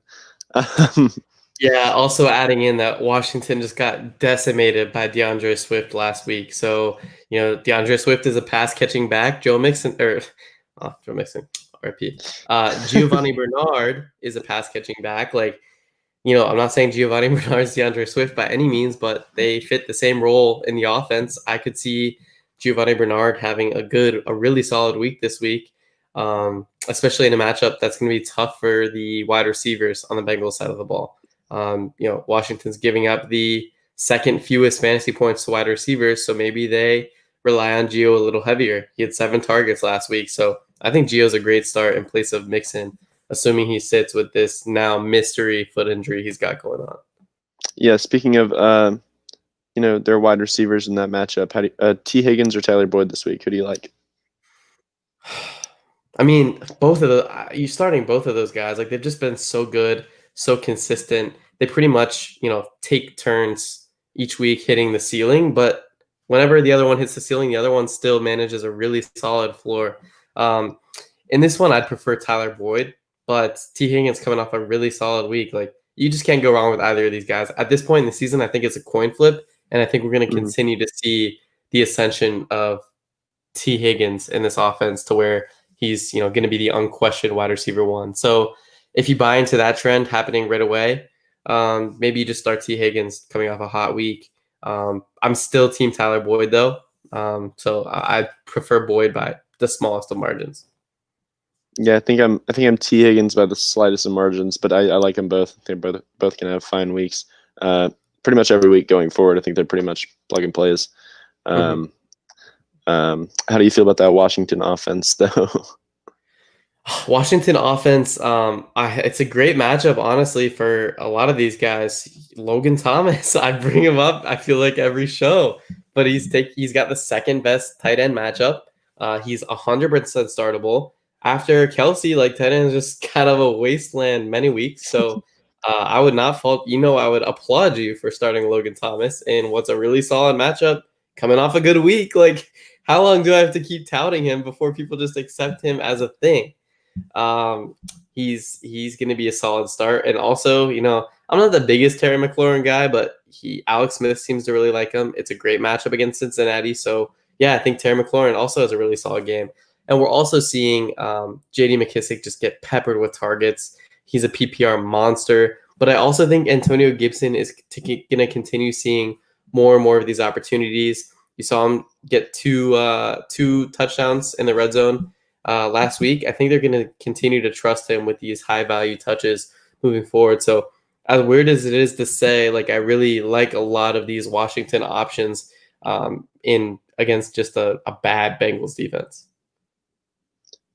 Yeah, also adding in that Washington just got decimated by DeAndre Swift last week. So, DeAndre Swift is a pass catching back. Joe Mixon, Joe Mixon, RP. Giovanni Bernard is a pass catching back. Like, I'm not saying Giovanni Bernard is DeAndre Swift by any means, but they fit the same role in the offense. I could see Giovanni Bernard having a really solid week this week, especially in a matchup that's going to be tough for the wide receivers on the Bengals side of the ball. Washington's giving up the second fewest fantasy points to wide receivers, so maybe they rely on Gio a little heavier. He had 7 targets last week, so I think Gio's a great start in place of Mixon, assuming he sits with this now mystery foot injury he's got going on. Yeah, speaking of their wide receivers in that matchup, how do T. Higgins or Tyler Boyd this week? Who do you like? I mean, you're starting both of those guys. Like, they've just been so good, so consistent. They pretty much, take turns each week hitting the ceiling, but whenever the other one hits the ceiling, the other one still manages a really solid floor. In this one, I'd prefer Tyler Boyd, but T. Higgins coming off a really solid week. Like, you just can't go wrong with either of these guys. At this point in the season, I think it's a coin flip, and I think we're going to continue to see the ascension of T. Higgins in this offense to where he's going to be the unquestioned wide receiver 1. So if you buy into that trend happening right away, maybe you just start T. Higgins coming off a hot week. I'm still team Tyler Boyd though, so I prefer Boyd by the smallest of margins. Yeah, I think I'm T. Higgins by the slightest of margins, but I like them both. They're both gonna have fine weeks. Pretty much every week going forward, I think they're pretty much plug and plays. How do you feel about that Washington offense, though? Washington offense, it's a great matchup, honestly, for a lot of these guys. Logan Thomas, I bring him up, I feel like every show, but he's got the second best tight end matchup. He's 100% startable. After Kelsey, like, tight end is just kind of a wasteland many weeks. So I would not fault, I would applaud you for starting Logan Thomas in what's a really solid matchup coming off a good week. Like, how long do I have to keep touting him before people just accept him as a thing? He's going to be a solid start. And also, I'm not the biggest Terry McLaurin guy, but Alex Smith seems to really like him. It's a great matchup against Cincinnati. So yeah, I think Terry McLaurin also has a really solid game. And we're also seeing J.D. McKissic just get peppered with targets. He's a PPR monster. But I also think Antonio Gibson is going to continue seeing more and more of these opportunities. You saw him get two touchdowns in the red zone last week. I think they're going to continue to trust him with these high-value touches moving forward. So as weird as it is to say, like, I really like a lot of these Washington options in against just a bad Bengals defense.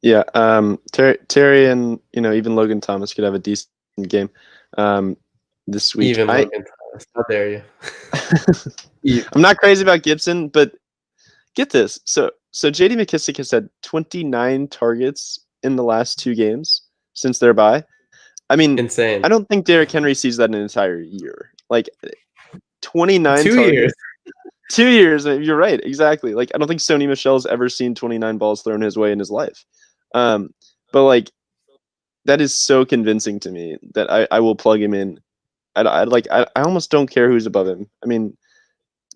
Yeah, Terry and even Logan Thomas could have a decent game this week. Even Logan Thomas, how dare you? I'm not crazy about Gibson, but get this. So J.D. McKissic has had 29 targets in the last 2 games since their bye. I mean, insane. I don't think Derrick Henry sees that in an entire year. Like 29 2 targets. years. 2 years. You're right. Exactly. Like, I don't think Sony Michel's ever seen 29 balls thrown his way in his life. But like, that is so convincing to me that I will plug him in. I almost don't care who's above him. I mean,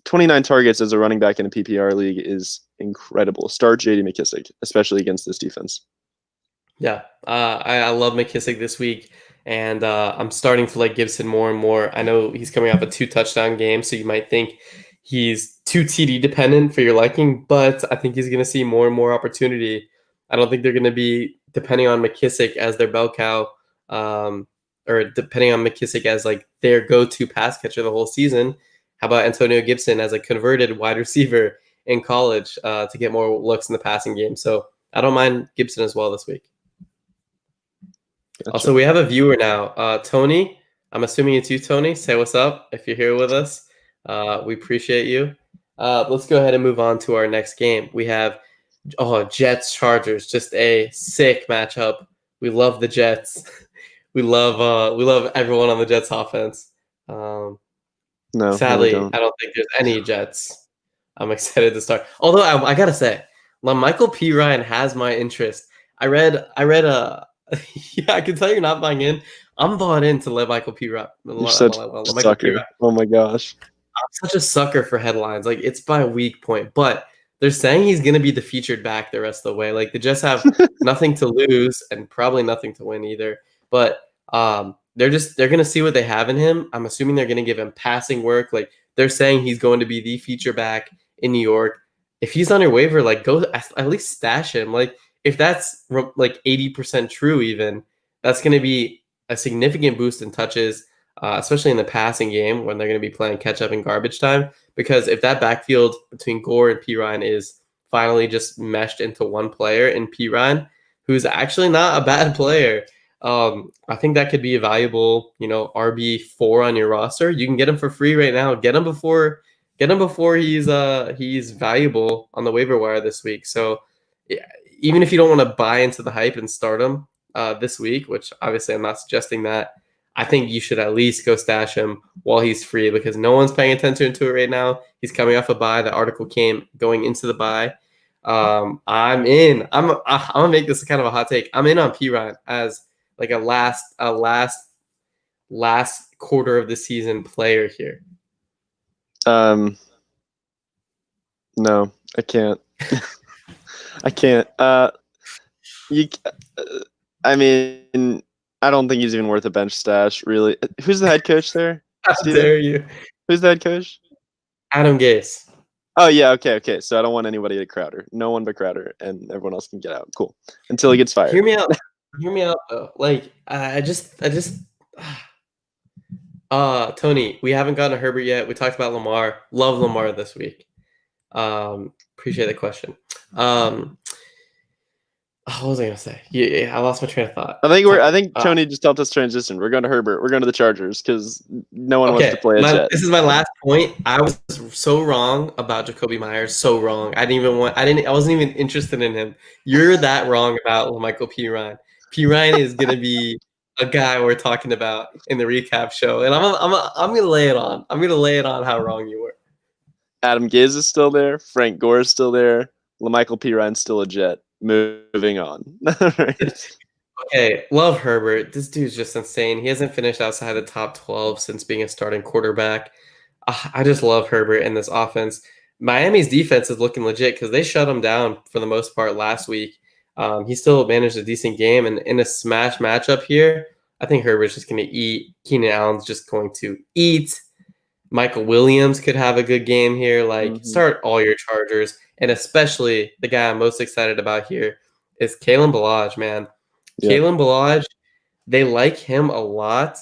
29 targets as a running back in a PPR league is incredible. Start J.D. McKissic, especially against this defense. Yeah, I love McKissic this week, and I'm starting to like Gibson more and more. I know he's coming off a 2-touchdown game, so you might think he's too TD dependent for your liking, but I think he's going to see more and more opportunity. I don't think they're going to be depending on McKissic as their bell cow, or depending on McKissic as like their go-to pass catcher the whole season. How about Antonio Gibson as a converted wide receiver in college to get more looks in the passing game? So I don't mind Gibson as well this week. Gotcha. Also, we have a viewer now. Tony, I'm assuming it's you, Tony. Say what's up if you're here with us. We appreciate you. Let's go ahead and move on to our next game. We have Jets Chargers, just a sick matchup. We love the Jets. we love everyone on the Jets offense. No, I really Sadly, don't. I don't think there's any Jets I'm excited to start. Although I gotta say, Michael P. Ryan has my interest. I read yeah, I can tell you're not buying in. I'm bought into let Michael P. Ryan. You're such a Michael P. sucker. Ryan. Oh my gosh. I'm such a sucker for headlines. Like it's by weak point, but they're saying he's gonna be the featured back the rest of the way. Like the Jets have nothing to lose and probably nothing to win either. But they're gonna see what they have in him. I'm assuming they're gonna give him passing work. Like they're saying he's going to be the feature back in New York. If he's on your waiver, like go at least stash him. Like if that's like 80% true, even that's gonna be a significant boost in touches, especially in the passing game when they're going to be playing catch up in garbage time. Because if that backfield between Gore and P. Ryan is finally just meshed into one player in P. Ryan, who's actually not a bad player, I think that could be a valuable, RB4 on your roster. You can get him for free right now. Get him before he's valuable on the waiver wire this week. So yeah, even if you don't want to buy into the hype and start him this week, which obviously I'm not suggesting that, I think you should at least go stash him while he's free because no one's paying attention to it right now. He's coming off a bye. The article came going into the bye. I'm in. I'm gonna make this kind of a hot take. I'm in on P Ryan as like a last quarter of the season player here. No, I can't. I can't. I mean, I don't think he's even worth a bench stash, really. Who's the head coach there? How dare you? Who's the head coach? Adam Gase. Oh yeah, okay. So I don't want anybody at Crowder. No one but Crowder, and everyone else can get out. Cool. Until he gets fired. Hear me out. Hear me out though. Like I just Tony, we haven't gotten to Herbert yet. We talked about Lamar. Love Lamar this week. Appreciate the question. What was I gonna say? Yeah, I lost my train of thought. I think Tony just helped us transition. We're going to Herbert. We're going to the Chargers because no one wants to play a Jet. This is my last point. I was so wrong about Jacoby Myers. So wrong. I wasn't even interested in him. You're that wrong about Michael P. Ryan. P. Ryan is gonna be a guy we're talking about in the recap show, and I'm gonna lay it on. I'm gonna lay it on how wrong you were. Adam Gase is still there. Frank Gore is still there. Michael P. Ryan's still a Jet. Moving on. Right. Okay, love Herbert. This dude's just insane. He hasn't finished outside the top 12 since being a starting quarterback. I just love Herbert in this offense. Miami's defense is looking legit because they shut him down for the most part last week. He still managed a decent game, and in a smash matchup here, I think Herbert's just going to eat. Keenan Allen's just going to eat. Michael Williams could have a good game here. Start all your Chargers, and especially the guy I'm most excited about here is Kalen Ballage, man. Yeah. Kalen Ballage, they like him a lot.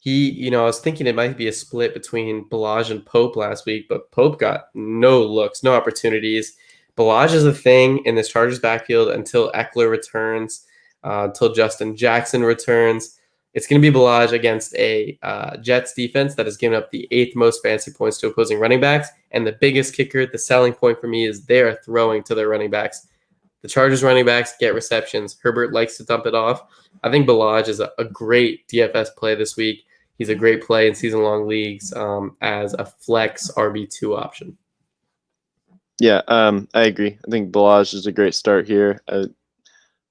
I was thinking it might be a split between Ballage and Pope last week, but Pope got no looks, no opportunities. Ballage is a thing in this Chargers backfield until Eckler returns, until Justin Jackson returns. It's going to be Ballage against a Jets defense that has given up the 8th most fantasy points to opposing running backs. And the biggest kicker, the selling point for me, is they are throwing to their running backs. The Chargers running backs get receptions. Herbert likes to dump it off. I think Ballage is a great DFS play this week. He's a great play in season-long leagues as a flex RB2 option. Yeah, I agree. I think Ballage is a great start here.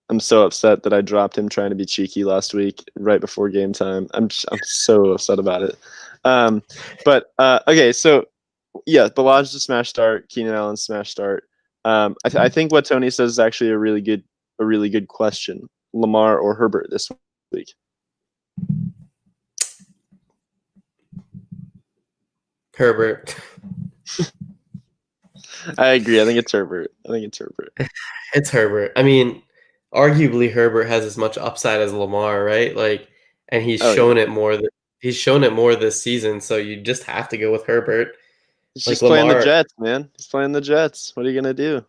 I'm so upset that I dropped him trying to be cheeky last week right before game time. I'm so upset about it. Okay, so yeah, Ballage a smash start, Keenan Allen smash start. I think what Tony says is actually a really good question. Lamar or Herbert this week? Herbert. I agree. I think it's Herbert. It's Herbert. I mean, arguably Herbert has as much upside as Lamar, right? And he's shown it more. He's shown it more this season. So you just have to go with Herbert. He's just playing the Jets, man. He's playing the Jets. What are you gonna do?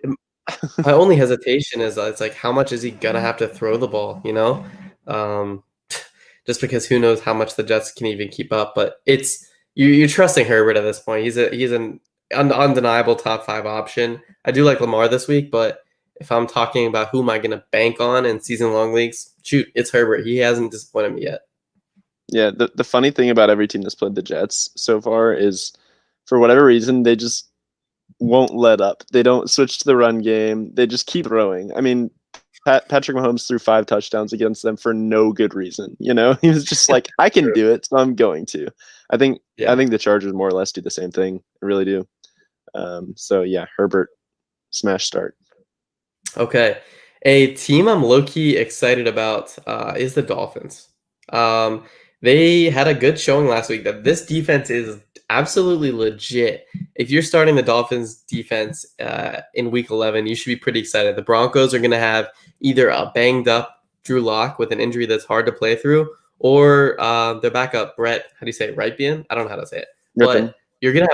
My only hesitation is it's like, how much is he gonna have to throw the ball? Just because who knows how much the Jets can even keep up. But it's you're trusting Herbert at this point. He's an undeniable top 5 option. I do like Lamar this week, but if I'm talking about who am I going to bank on in season-long leagues, shoot, it's Herbert. He hasn't disappointed me yet. Yeah, the funny thing about every team that's played the Jets so far is, for whatever reason, they just won't let up. They don't switch to the run game. They just keep throwing. I mean, Patrick Mahomes threw 5 touchdowns against them for no good reason. You know, he was just like, I can True. do it, so I'm going to. I think I Yeah. think the Chargers more or less do the same thing. I really do. So yeah, Herbert smash start. Okay. A team I'm low key excited about is the Dolphins. Um, they had a good showing last week that this defense is absolutely legit. If you're starting the Dolphins defense in week 11, you should be pretty excited. The Broncos are going to have either a banged up Drew Lock with an injury that's hard to play through, or their backup, Brett, how do you say it? Rypien? I don't know how to say it. Ripping. But you're gonna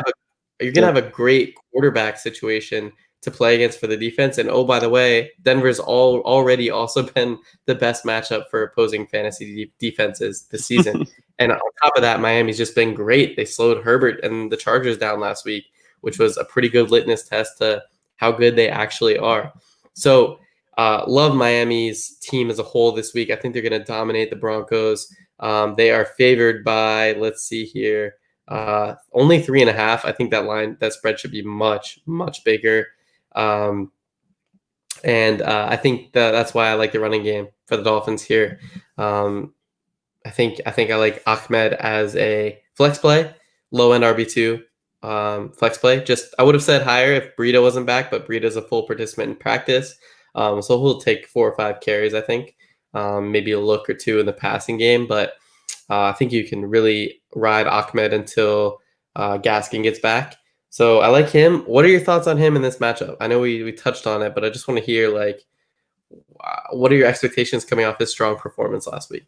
have a great quarterback situation to play against for the defense. And oh, by the way, Denver's already also been the best matchup for opposing fantasy defenses this season. And on top of that, Miami's just been great. They slowed Herbert and the Chargers down last week, which was a pretty good litmus test to how good they actually are. So, love Miami's team as a whole this week. I think they're going to dominate the Broncos. They are favored by, let's see here, only 3.5. I think that spread should be much, much bigger. Um, and I think that's why I like the running game for the Dolphins here. I think I like Ahmed as a flex play, low end RB2 flex play. Just I would have said higher if Breida wasn't back, but Breida's a full participant in practice, so he'll take 4 or 5 carries. I think maybe a look or two in the passing game, but I think you can really ride Ahmed until Gaskin gets back. So I like him. What are your thoughts on him in this matchup? I know we touched on it, but I just want to hear like what are your expectations coming off his strong performance last week?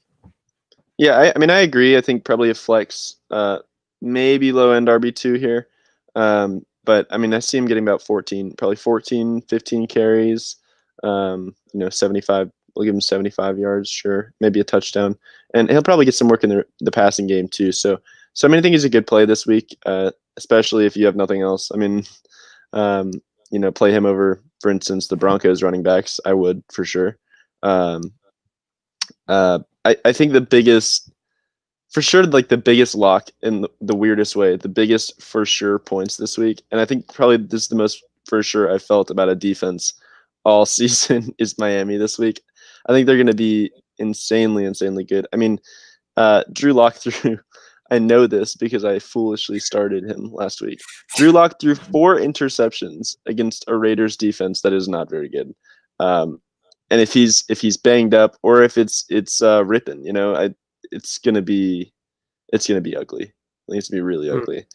Yeah, I mean, I agree. I think probably a flex, maybe low end RB2 here. But I mean, I see him getting about 14, probably 14, 15 carries. 75. We'll give him 75 yards, sure, maybe a touchdown, and he'll probably get some work in the passing game too. So I mean, I think he's a good play this week, especially if you have nothing else. I mean, um, play him over, for instance, the Broncos running backs. I would for sure. Um, I think the biggest, for sure, like the biggest lock in the weirdest way, the biggest for sure points this week, and I think probably this is the most for sure I felt about a defense all season is Miami this week. I think they're going to be insanely, insanely good. I mean, Drew Lock threw. I know this because I foolishly started him last week. Drew Lock threw 4 interceptions against a Raiders defense that is not very good. And if he's banged up or if it's ripping, it's gonna be ugly. I think it's gonna be really Mm. ugly.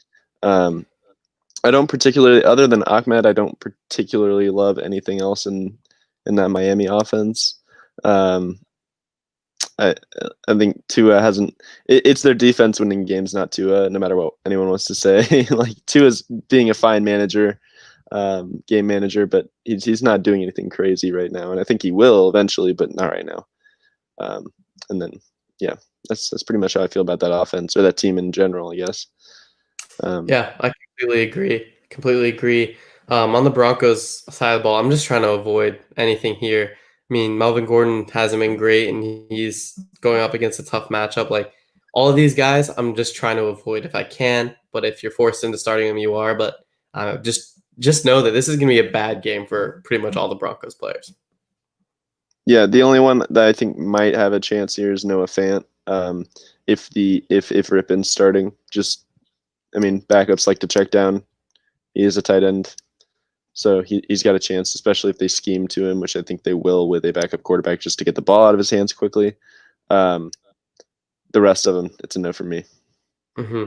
I don't particularly, other than Ahmed, I don't particularly love anything else in that Miami offense. Um, I I think Tua hasn't. It's their defense winning games, not Tua. No matter what anyone wants to say, like Tua's being a fine manager, game manager, but he's not doing anything crazy right now, and I think he will eventually, but not right now. And then yeah, that's pretty much how I feel about that offense or that team in general, I guess. Um, Yeah, I completely agree. Completely agree. On the Broncos side of the ball, I'm just trying to avoid anything here. I mean, Melvin Gordon hasn't been great, and he's going up against a tough matchup. Like all of these guys, I'm just trying to avoid if I can. But if you're forced into starting them, you are. But just know that this is going to be a bad game for pretty much all the Broncos players. yeah, the only one that I think might have a chance here is Noah Fant. If Rippon's starting, just I mean, backups like to check down. He is a tight end, so he's got a chance, especially if they scheme to him, which I think they will with a backup quarterback, just to get the ball out of his hands quickly. Um, the rest of them, it's a no for me. Hmm.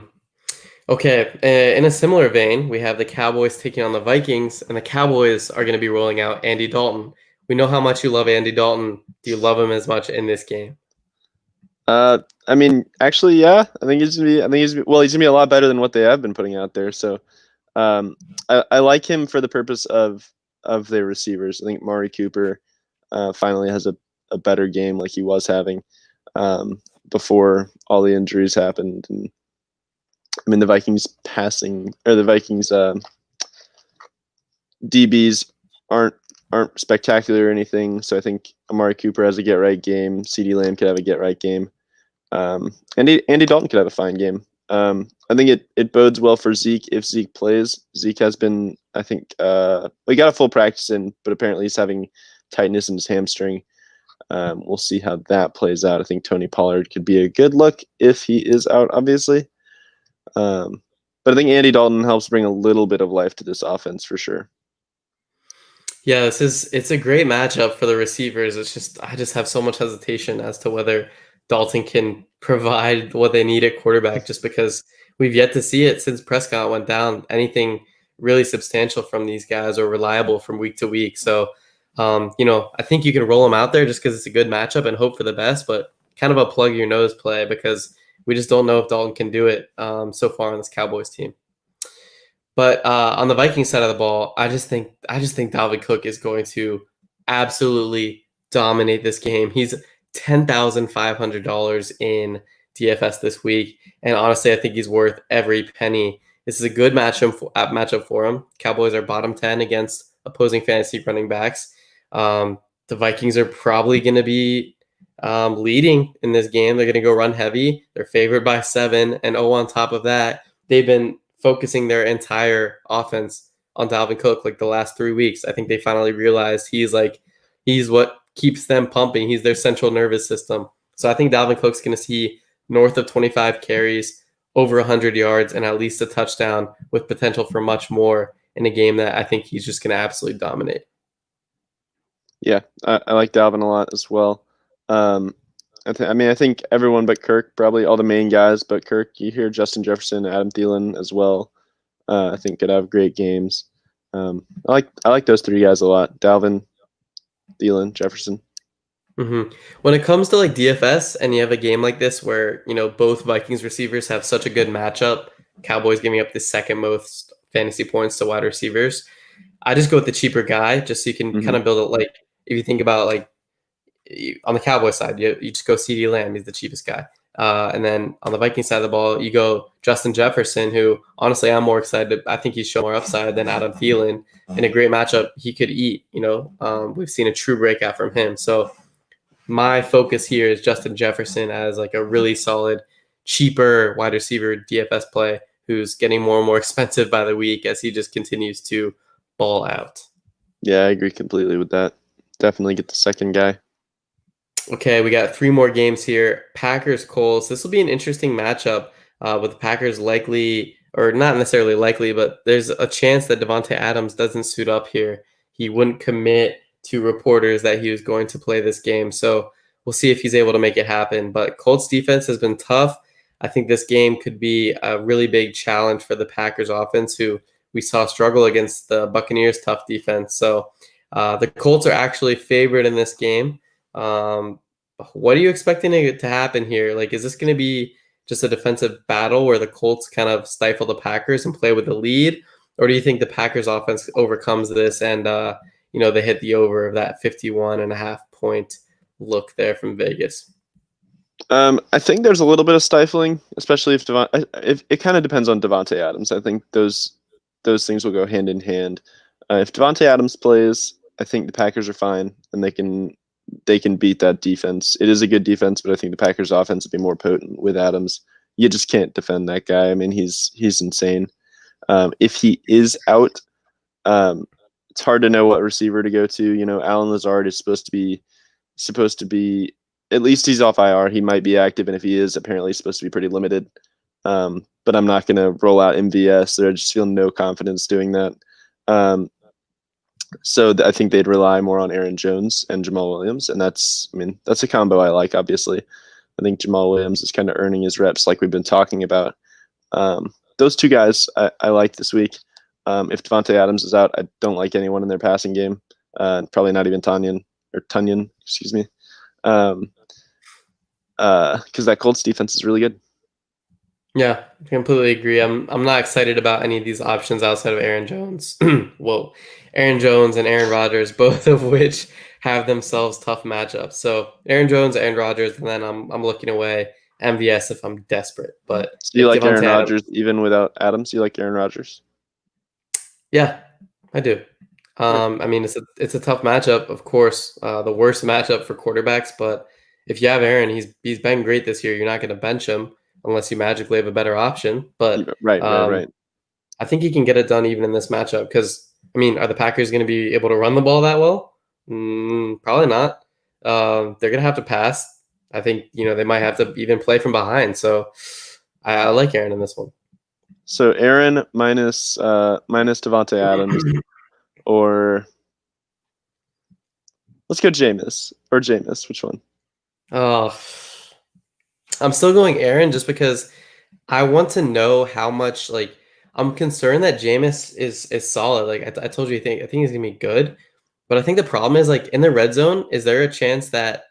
Okay, in a similar vein, we have the Cowboys taking on the Vikings, and the Cowboys are going to be rolling out Andy Dalton. We know how much you love Andy Dalton. Do you love him as much in this game? I mean, actually, yeah, I think he's gonna be. I think he's gonna be a lot better than what they have been putting out there. So, I like him for the purpose of their receivers. I think Mari Cooper finally has a better game like he was having before all the injuries happened. And I mean, the Vikings DBs aren't spectacular or anything. So I think Amari Cooper has a get right game. CeeDee Lamb could have a get right game. Andy Dalton could have a fine game. I think it bodes well for Zeke if Zeke plays. Zeke has been, I think, we got a full practice in, but apparently he's having tightness in his hamstring. We'll see how that plays out. I think Tony Pollard could be a good look if he is out, obviously. But I think Andy Dalton helps bring a little bit of life to this offense for sure. Yeah, it's a great matchup for the receivers. I just have so much hesitation as to whether Dalton can provide what they need at quarterback, just because we've yet to see it since Prescott went down, anything really substantial from these guys or reliable from week to week. So, I think you can roll them out there just because it's a good matchup and hope for the best, but kind of a plug your nose play because we just don't know if Dalton can do it so far on this Cowboys team. But on the Vikings side of the ball, I just think Dalvin Cook is going to absolutely dominate this game. He's $10,500 in DFS this week, and honestly, I think he's worth every penny. This is a good matchup for him. Cowboys are bottom 10 against opposing fantasy running backs. The Vikings are probably going to be leading in this game. They're going to go run heavy. They're favored by 7, and on top of that, they've been focusing their entire offense on Dalvin Cook like the last 3 weeks. I think they finally realized he's what keeps them pumping. He's their central nervous system. So I think Dalvin Cook's going to see north of 25 carries, over 100 yards, and at least a touchdown with potential for much more in a game that I think he's just going to absolutely dominate. Yeah, I like Dalvin a lot as well. I think everyone but Kirk, probably all the main guys but Kirk. You hear Justin Jefferson, Adam Thielen as well. I think could have great games. I like those 3 guys a lot: Dalvin, Thielen, Jefferson. Mm-hmm. When it comes to like DFS, and you have a game like this where both Vikings receivers have such a good matchup, Cowboys giving up the second most fantasy points to wide receivers, I just go with the cheaper guy, just so you can kind of build it. Like if you think about like on the Cowboys side, you just go CeeDee Lamb. He's the cheapest guy. And then on the Vikings side of the ball, you go Justin Jefferson, who honestly I'm more excited. I think he's shown more upside than Adam Thielen. In a great matchup, he could eat. We've seen a true breakout from him. So my focus here is Justin Jefferson as like a really solid, cheaper wide receiver DFS play who's getting more and more expensive by the week as he just continues to ball out. Yeah, I agree completely with that. Definitely get the second guy. Okay, we got 3 more games here. Packers, Colts. This will be an interesting matchup with the Packers likely, or not necessarily likely, but there's a chance that Davante Adams doesn't suit up here. He wouldn't commit to reporters that he was going to play this game. So we'll see if he's able to make it happen. But Colts defense has been tough. I think this game could be a really big challenge for the Packers offense, who we saw struggle against the Buccaneers' tough defense. So the Colts are actually favored in this game. What are you expecting to happen here? Like, is this going to be just a defensive battle where the Colts kind of stifle the Packers and play with the lead? Or do you think the Packers offense overcomes this and, they hit the over of that 51.5 point look there from Vegas? I think there's a little bit of stifling, especially if it kind of depends on Davante Adams. I think those things will go hand in hand. If Davante Adams plays, I think the Packers are fine and they can beat that defense. It is a good defense, but I think the Packers offense will be more potent with Adams. You just can't defend that guy. I mean, he's insane. If he is out, it's hard to know what receiver to go to. Allen Lazard is supposed to be at least he's off IR. He might be active, and if he is, apparently he's supposed to be pretty limited. But I'm not going to roll out MVS. I just feel no confidence doing that. So I think they'd rely more on Aaron Jones and Jamal Williams, and that's a combo I like, obviously. I think Jamal Williams is kind of earning his reps like we've been talking about. Those 2 guys I like this week. If Davante Adams is out, I don't like anyone in their passing game. Probably not even Tunyon, excuse me. Because that Colts defense is really good. Yeah, I completely agree. I'm not excited about any of these options outside of Aaron Jones. Whoa. Aaron Jones and Aaron Rodgers, both of which have themselves tough matchups. So Aaron Jones, Aaron Rodgers, and then I'm looking away MVS if I'm desperate. But do you like Aaron Rodgers even without Adams? Do you like Aaron Rodgers? Yeah, I do. It's a tough matchup, of course. The worst matchup for quarterbacks, but if you have Aaron, he's been great this year. You're not going to bench him unless you magically have a better option. But Right, right, right. I think he can get it done even in this matchup because, I mean, are the Packers going to be able to run the ball that well? Probably not. They're going to have to pass. I think, they might have to even play from behind. So I like Aaron in this one. So Aaron minus Davante Adams, or let's go Jameis or Jameis. Which one? Oh, I'm still going Aaron just because I want to know how much, like, I'm concerned that Jameis is solid. Like I told you, I think he's gonna be good, but I think the problem is, like, in the red zone, is there a chance that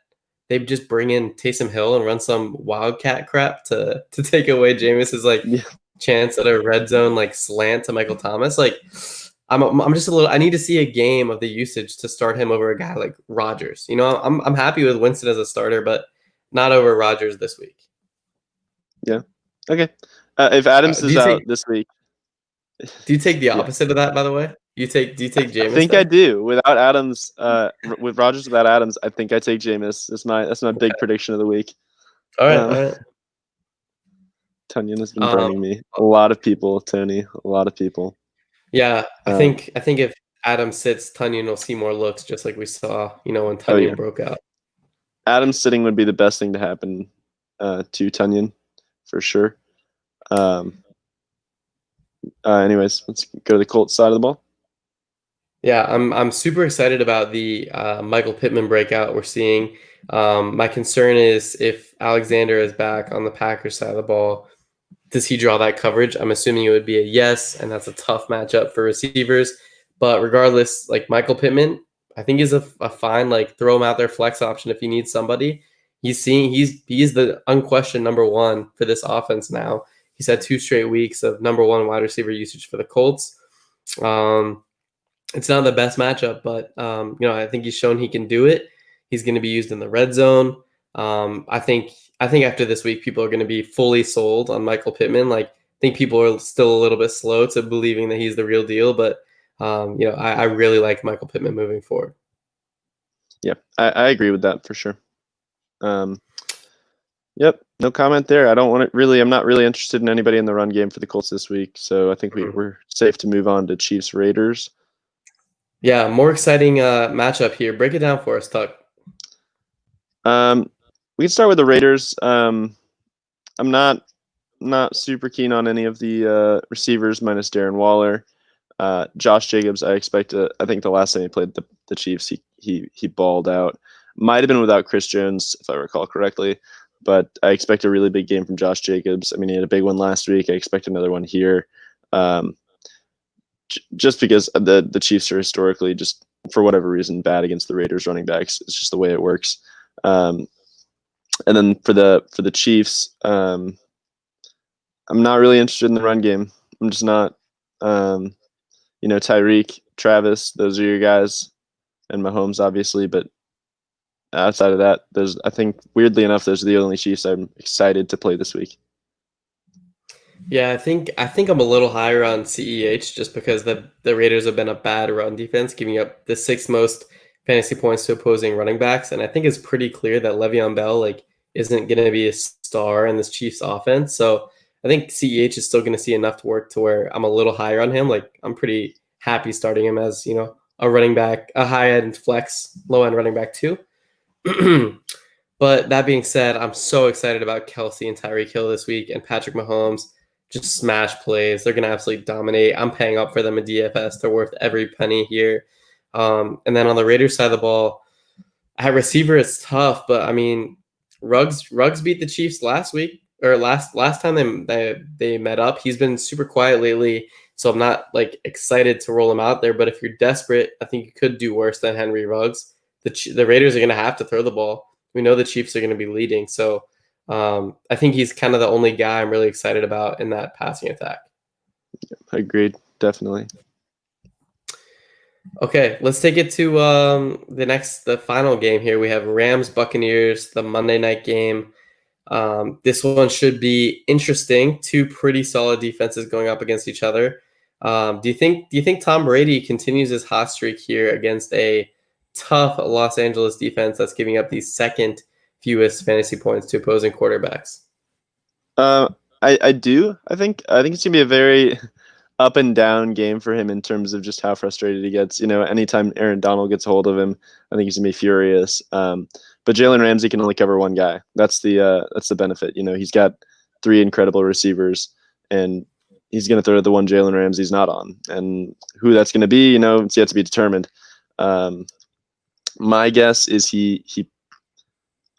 they just bring in Taysom Hill and run some wildcat crap to take away Jameis's like Yeah. chance at a red zone like slant to Michael Thomas? Like, I'm just a little. I need to see a game of the usage to start him over a guy like Rodgers. I'm happy with Winston as a starter, but not over Rodgers this week. Yeah. Okay. If Adams is out this week, do you take the opposite of that? By the way, do you take Jameis? I think I do. Without Adams, with Rodgers without Adams, I think I take Jameis. That's my big prediction of the week. All right. Tunyon has been burning me. A lot of people, Tony. A lot of people. Yeah, I think if Adams sits, Tunyon will see more looks, just like we saw, when Tunyon broke out. Adams sitting would be the best thing to happen to Tunyon, for sure. Anyways, let's go to the Colts side of the ball. Yeah, I'm super excited about the Michael Pittman breakout we're seeing. My concern is if Alexander is back on the Packers side of the ball, does he draw that coverage? I'm assuming it would be a yes, and that's a tough matchup for receivers. But regardless, like, Michael Pittman, I think is a fine, like, throw him out there flex option if you need somebody. He's the unquestioned number one for this offense now. He's had 2 straight weeks of number one wide receiver usage for the Colts. It's not the best matchup, but I think he's shown he can do it. He's going to be used in the red zone. I think after this week, people are going to be fully sold on Michael Pittman. Like, I think people are still a little bit slow to believing that he's the real deal, but I really like Michael Pittman moving forward. Yeah, I agree with that for sure. Yep, no comment there. I'm not really interested in anybody in the run game for the Colts this week, so I think we're safe to move on to Chiefs Raiders. Yeah, more exciting matchup here. Break it down for us, Tuck. We can start with the Raiders. I'm not super keen on any of the receivers minus Darren Waller. Josh Jacobs, I think the last time he played the Chiefs, he balled out. Might have been without Chris Jones, if I recall correctly, but I expect a really big game from Josh Jacobs. I mean, he had a big one last week. I expect another one here. Just because the Chiefs are historically, just for whatever reason, bad against the Raiders running backs. It's just the way it works. And then for the Chiefs, I'm not really interested in the run game. I'm just not. Tyreek, Travis, those are your guys, and Mahomes, obviously. But outside of that, I think, weirdly enough, those are the only Chiefs I'm excited to play this week. Yeah, I think I'm a little higher on CEH just because the Raiders have been a bad run defense, giving up the 6th most fantasy points to opposing running backs, and I think it's pretty clear that Le'Veon Bell isn't going to be a star in this Chiefs offense. So I think CEH is still going to see enough to work to where I'm a little higher on him. Like, I'm pretty happy starting him as a running back, a high end flex, low end running back too. But that being said, I'm so excited about Kelsey and Tyreek Hill this week, and Patrick Mahomes. Just smash plays. They're going to absolutely dominate. I'm paying up for them in DFS. They're worth every penny here. And then on the Raiders side of the ball, at receiver, it's tough. But, I mean, Ruggs beat the Chiefs last week, or last time they met up. He's been super quiet lately, so I'm not, excited to roll him out there. But if you're desperate, I think you could do worse than Henry Ruggs. The Raiders are going to have to throw the ball. We know the Chiefs are going to be leading, so I think he's kind of the only guy I'm really excited about in that passing attack. Agreed, definitely. Okay, let's take it to the final game here. We have Rams Buccaneers, the Monday night game. This one should be interesting. 2 pretty solid defenses going up against each other. Do you think Tom Brady continues his hot streak here against a tough Los Angeles defense that's giving up the 2nd fewest fantasy points to opposing quarterbacks? I do. I think it's gonna be a very up and down game for him in terms of just how frustrated he gets. Anytime Aaron Donald gets a hold of him, I think he's gonna be furious. But Jalen Ramsey can only cover one guy. That's the benefit. He's got three incredible receivers, and he's gonna throw to the one Jalen Ramsey's not on, and who that's gonna be, it's yet to be determined. My guess is he.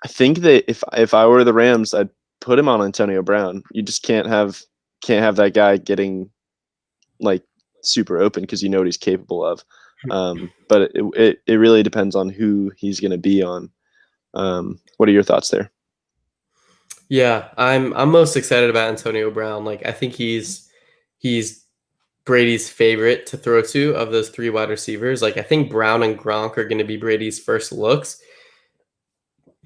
I think that if I were the Rams, I'd put him on Antonio Brown. You just can't have that guy getting like super open because you know what he's capable of. But it really depends on who he's going to be on. What are your thoughts there? Yeah, I'm most excited about Antonio Brown. Like I think he's Brady's favorite to throw to of those three wide receivers. Like I think Brown and Gronk are going to be Brady's first looks.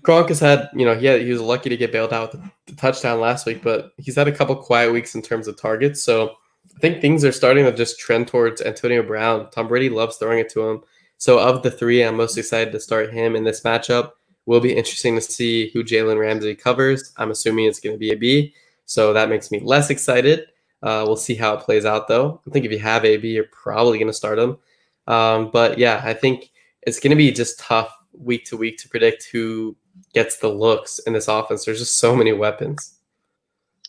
Gronk has had, he was lucky to get bailed out with the touchdown last week, but he's had a couple quiet weeks in terms of targets. So I think things are starting to just trend towards Antonio Brown. Tom Brady loves throwing it to him. So of the three, I'm most excited to start him in this matchup. Will be interesting to see who Jalen Ramsey covers. I'm assuming it's going to be AB. So that makes me less excited. We'll see how it plays out, though. I think if you have AB, you're probably going to start him. But yeah, I think it's going to be just tough week to week to predict who gets the looks in this offense. There's just so many weapons.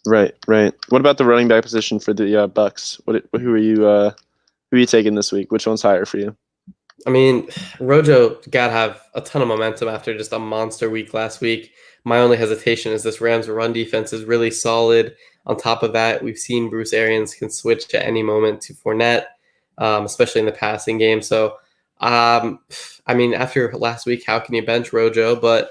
Right. What about the running back position for the Bucks? Who are you taking this week? Which one's higher for you? I mean, Rojo got to have a ton of momentum after just a monster week last week. My only hesitation is this Rams run defense is really solid. On top of that, we've seen Bruce Arians can switch at any moment to Fournette, especially in the passing game. So, I mean, after last week, how can you bench Rojo? But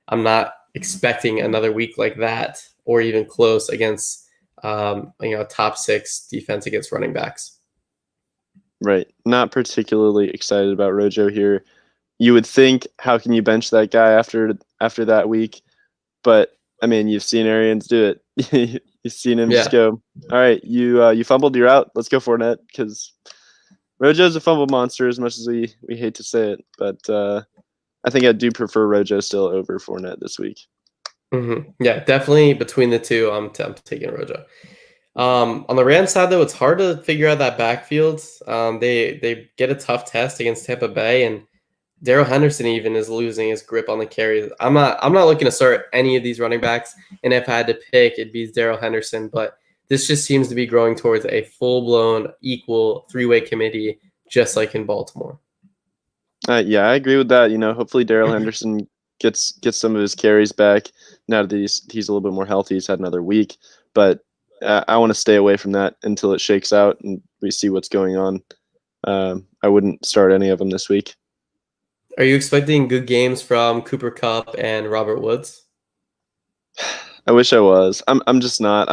I'm not expecting another week like that or even close against, top 6 defense against running backs. Right. Not particularly excited about Rojo here. You would think, how can you bench that guy after that week? But I mean, you've seen Arians do it. You've seen him just go, all right, you fumbled, you're out. Let's go Fournette, because Rojo's a fumble monster as much as we hate to say it. But I think I do prefer Rojo still over Fournette this week. Mm-hmm. Yeah, definitely between the two, I'm taking Rojo. On the Rams side, though, it's hard to figure out that backfield. They get a tough test against Tampa Bay, and Darrell Henderson even is losing his grip on the carries. I'm not looking to start any of these running backs, and if I had to pick, it'd be Darrell Henderson. But this just seems to be growing towards a full-blown, equal three-way committee, just like in Baltimore. Yeah, I agree with that. Hopefully Darrell Henderson gets some of his carries back now that he's a little bit more healthy. He's had another week, but I want to stay away from that until it shakes out and we see what's going on. I wouldn't start any of them this week. Are you expecting good games from Cooper Kupp and Robert Woods? I wish I was. I'm just not.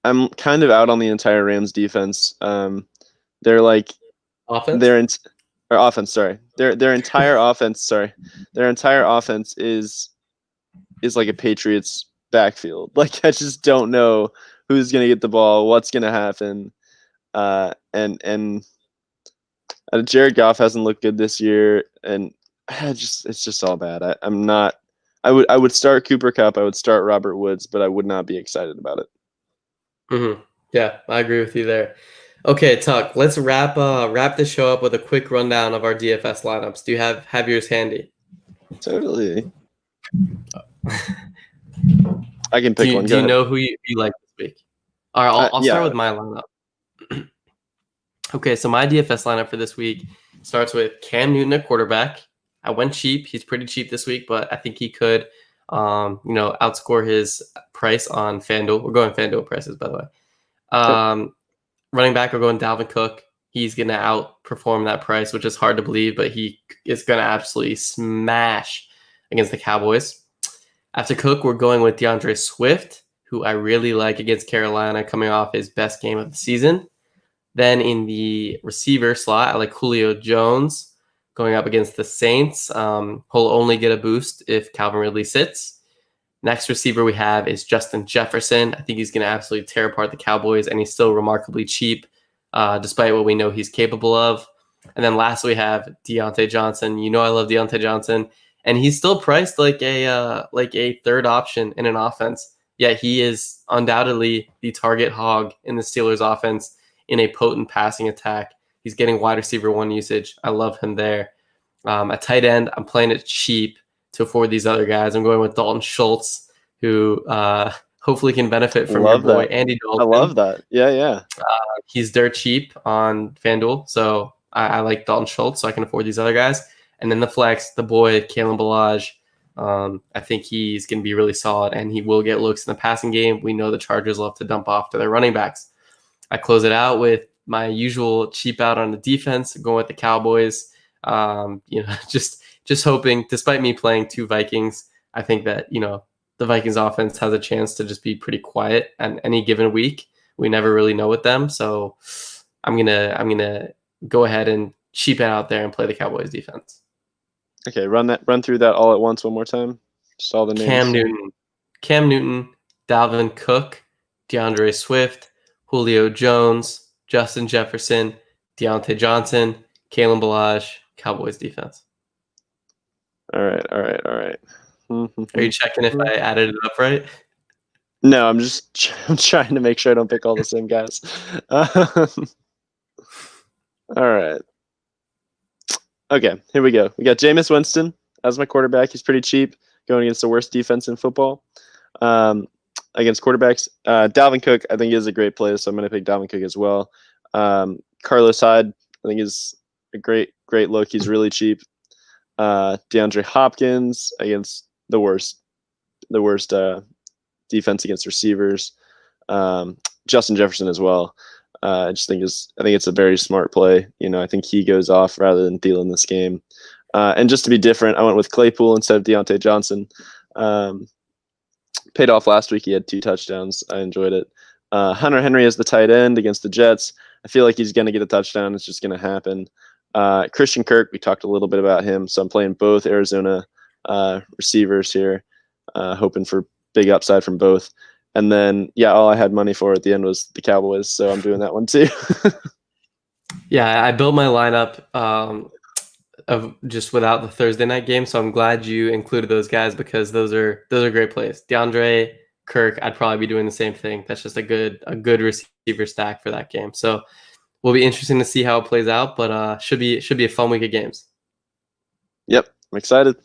I'm kind of out on the entire Rams defense. They're like offense. Offense. Sorry, their entire offense. Sorry, their entire offense is like a Patriots backfield. Like I just don't know who's gonna get the ball, what's gonna happen, and Jared Goff hasn't looked good this year, and it's just all bad. I'm not. I would start Cooper Kupp. I would start Robert Woods, but I would not be excited about it. Mm-hmm. Yeah, I agree with you there. Okay, Tuck. Let's wrap the show up with a quick rundown of our DFS lineups. Do you have yours handy? Totally. I can pick one. Do you know who you like this week? All right, I'll start with my lineup. Okay, so my DFS lineup for this week starts with Cam Newton at quarterback. I went cheap. He's pretty cheap this week, but I think he could, outscore his price on FanDuel. We're going FanDuel prices, by the way. Running back, we're going Dalvin Cook. He's going to outperform that price, which is hard to believe, but he is going to absolutely smash against the Cowboys. After Cook, we're going with DeAndre Swift, who I really like against Carolina, coming off his best game of the season. Then in the receiver slot, I like Julio Jones going up against the Saints. He'll only get a boost if Calvin Ridley sits. Next receiver we have is Justin Jefferson. I think he's going to absolutely tear apart the Cowboys, and he's still remarkably cheap, despite what we know he's capable of. And then lastly, we have Deontay Johnson. I love Deontay Johnson, and he's still priced like a third option in an offense. Yet he is undoubtedly the target hog in the Steelers offense in a potent passing attack. He's getting wide receiver one usage. I love him there. At tight end, I'm playing it cheap to afford these other guys. I'm going with Dalton Schultz, who hopefully can benefit from your boy Andy Dalton. I love that. Yeah. He's dirt cheap on FanDuel, so I like Dalton Schultz, so I can afford these other guys. And then the flex, the boy Kalen Ballage. I think he's going to be really solid, and he will get looks in the passing game. We know the Chargers love to dump off to their running backs. I close it out with my usual cheap out on the defense, going with the Cowboys. Just hoping, despite me playing two Vikings, I think that, the Vikings offense has a chance to just be pretty quiet on any given week. We never really know with them. So I'm going to go ahead and cheap it out there and play the Cowboys defense. Okay. Run through that all at once one more time. Just all the names. Cam Newton, Dalvin Cook, DeAndre Swift, Julio Jones, Justin Jefferson, Deontay Johnson, Kalen Ballage, Cowboys defense. All right. Are you checking if I added it up right? No, I'm trying to make sure I don't pick all the same guys. All right. Okay, here we go. We got Jameis Winston as my quarterback. He's pretty cheap, going against the worst defense in football. Against quarterbacks, Dalvin Cook, I think, is a great play, so I'm going to pick Dalvin Cook as well. Carlos Hyde, I think, is a great look. He's really cheap. DeAndre Hopkins against the worst defense against receivers. Justin Jefferson as well. I think it's a very smart play. I think he goes off rather than Thielen this game. And just to be different, I went with Claypool instead of Deontay Johnson. Paid off last week. He had 2 touchdowns. I enjoyed it. Hunter Henry as the tight end against the Jets. I feel like he's going to get a touchdown. It's just going to happen. Christian Kirk, we talked a little bit about him. So I'm playing both Arizona receivers here, hoping for big upside from both. And then, all I had money for at the end was the Cowboys. So I'm doing that one too. Yeah, I built my lineup of just without the Thursday night game. So I'm glad you included those guys because those are great plays. DeAndre, Kirk, I'd probably be doing the same thing. That's just a good receiver stack for that game. So will be interesting to see how it plays out, but should be a fun week of games. Yep, I'm excited.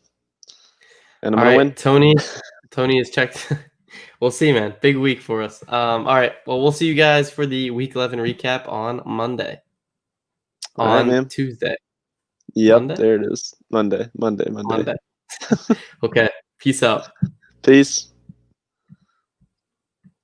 And I'm going to win. Tony is checked. We'll see, man. Big week for us. All right. Well, we'll see you guys for the Week 11 recap on Monday. Tuesday. Yep, Monday? There it is. Monday. Okay. Peace out. Peace.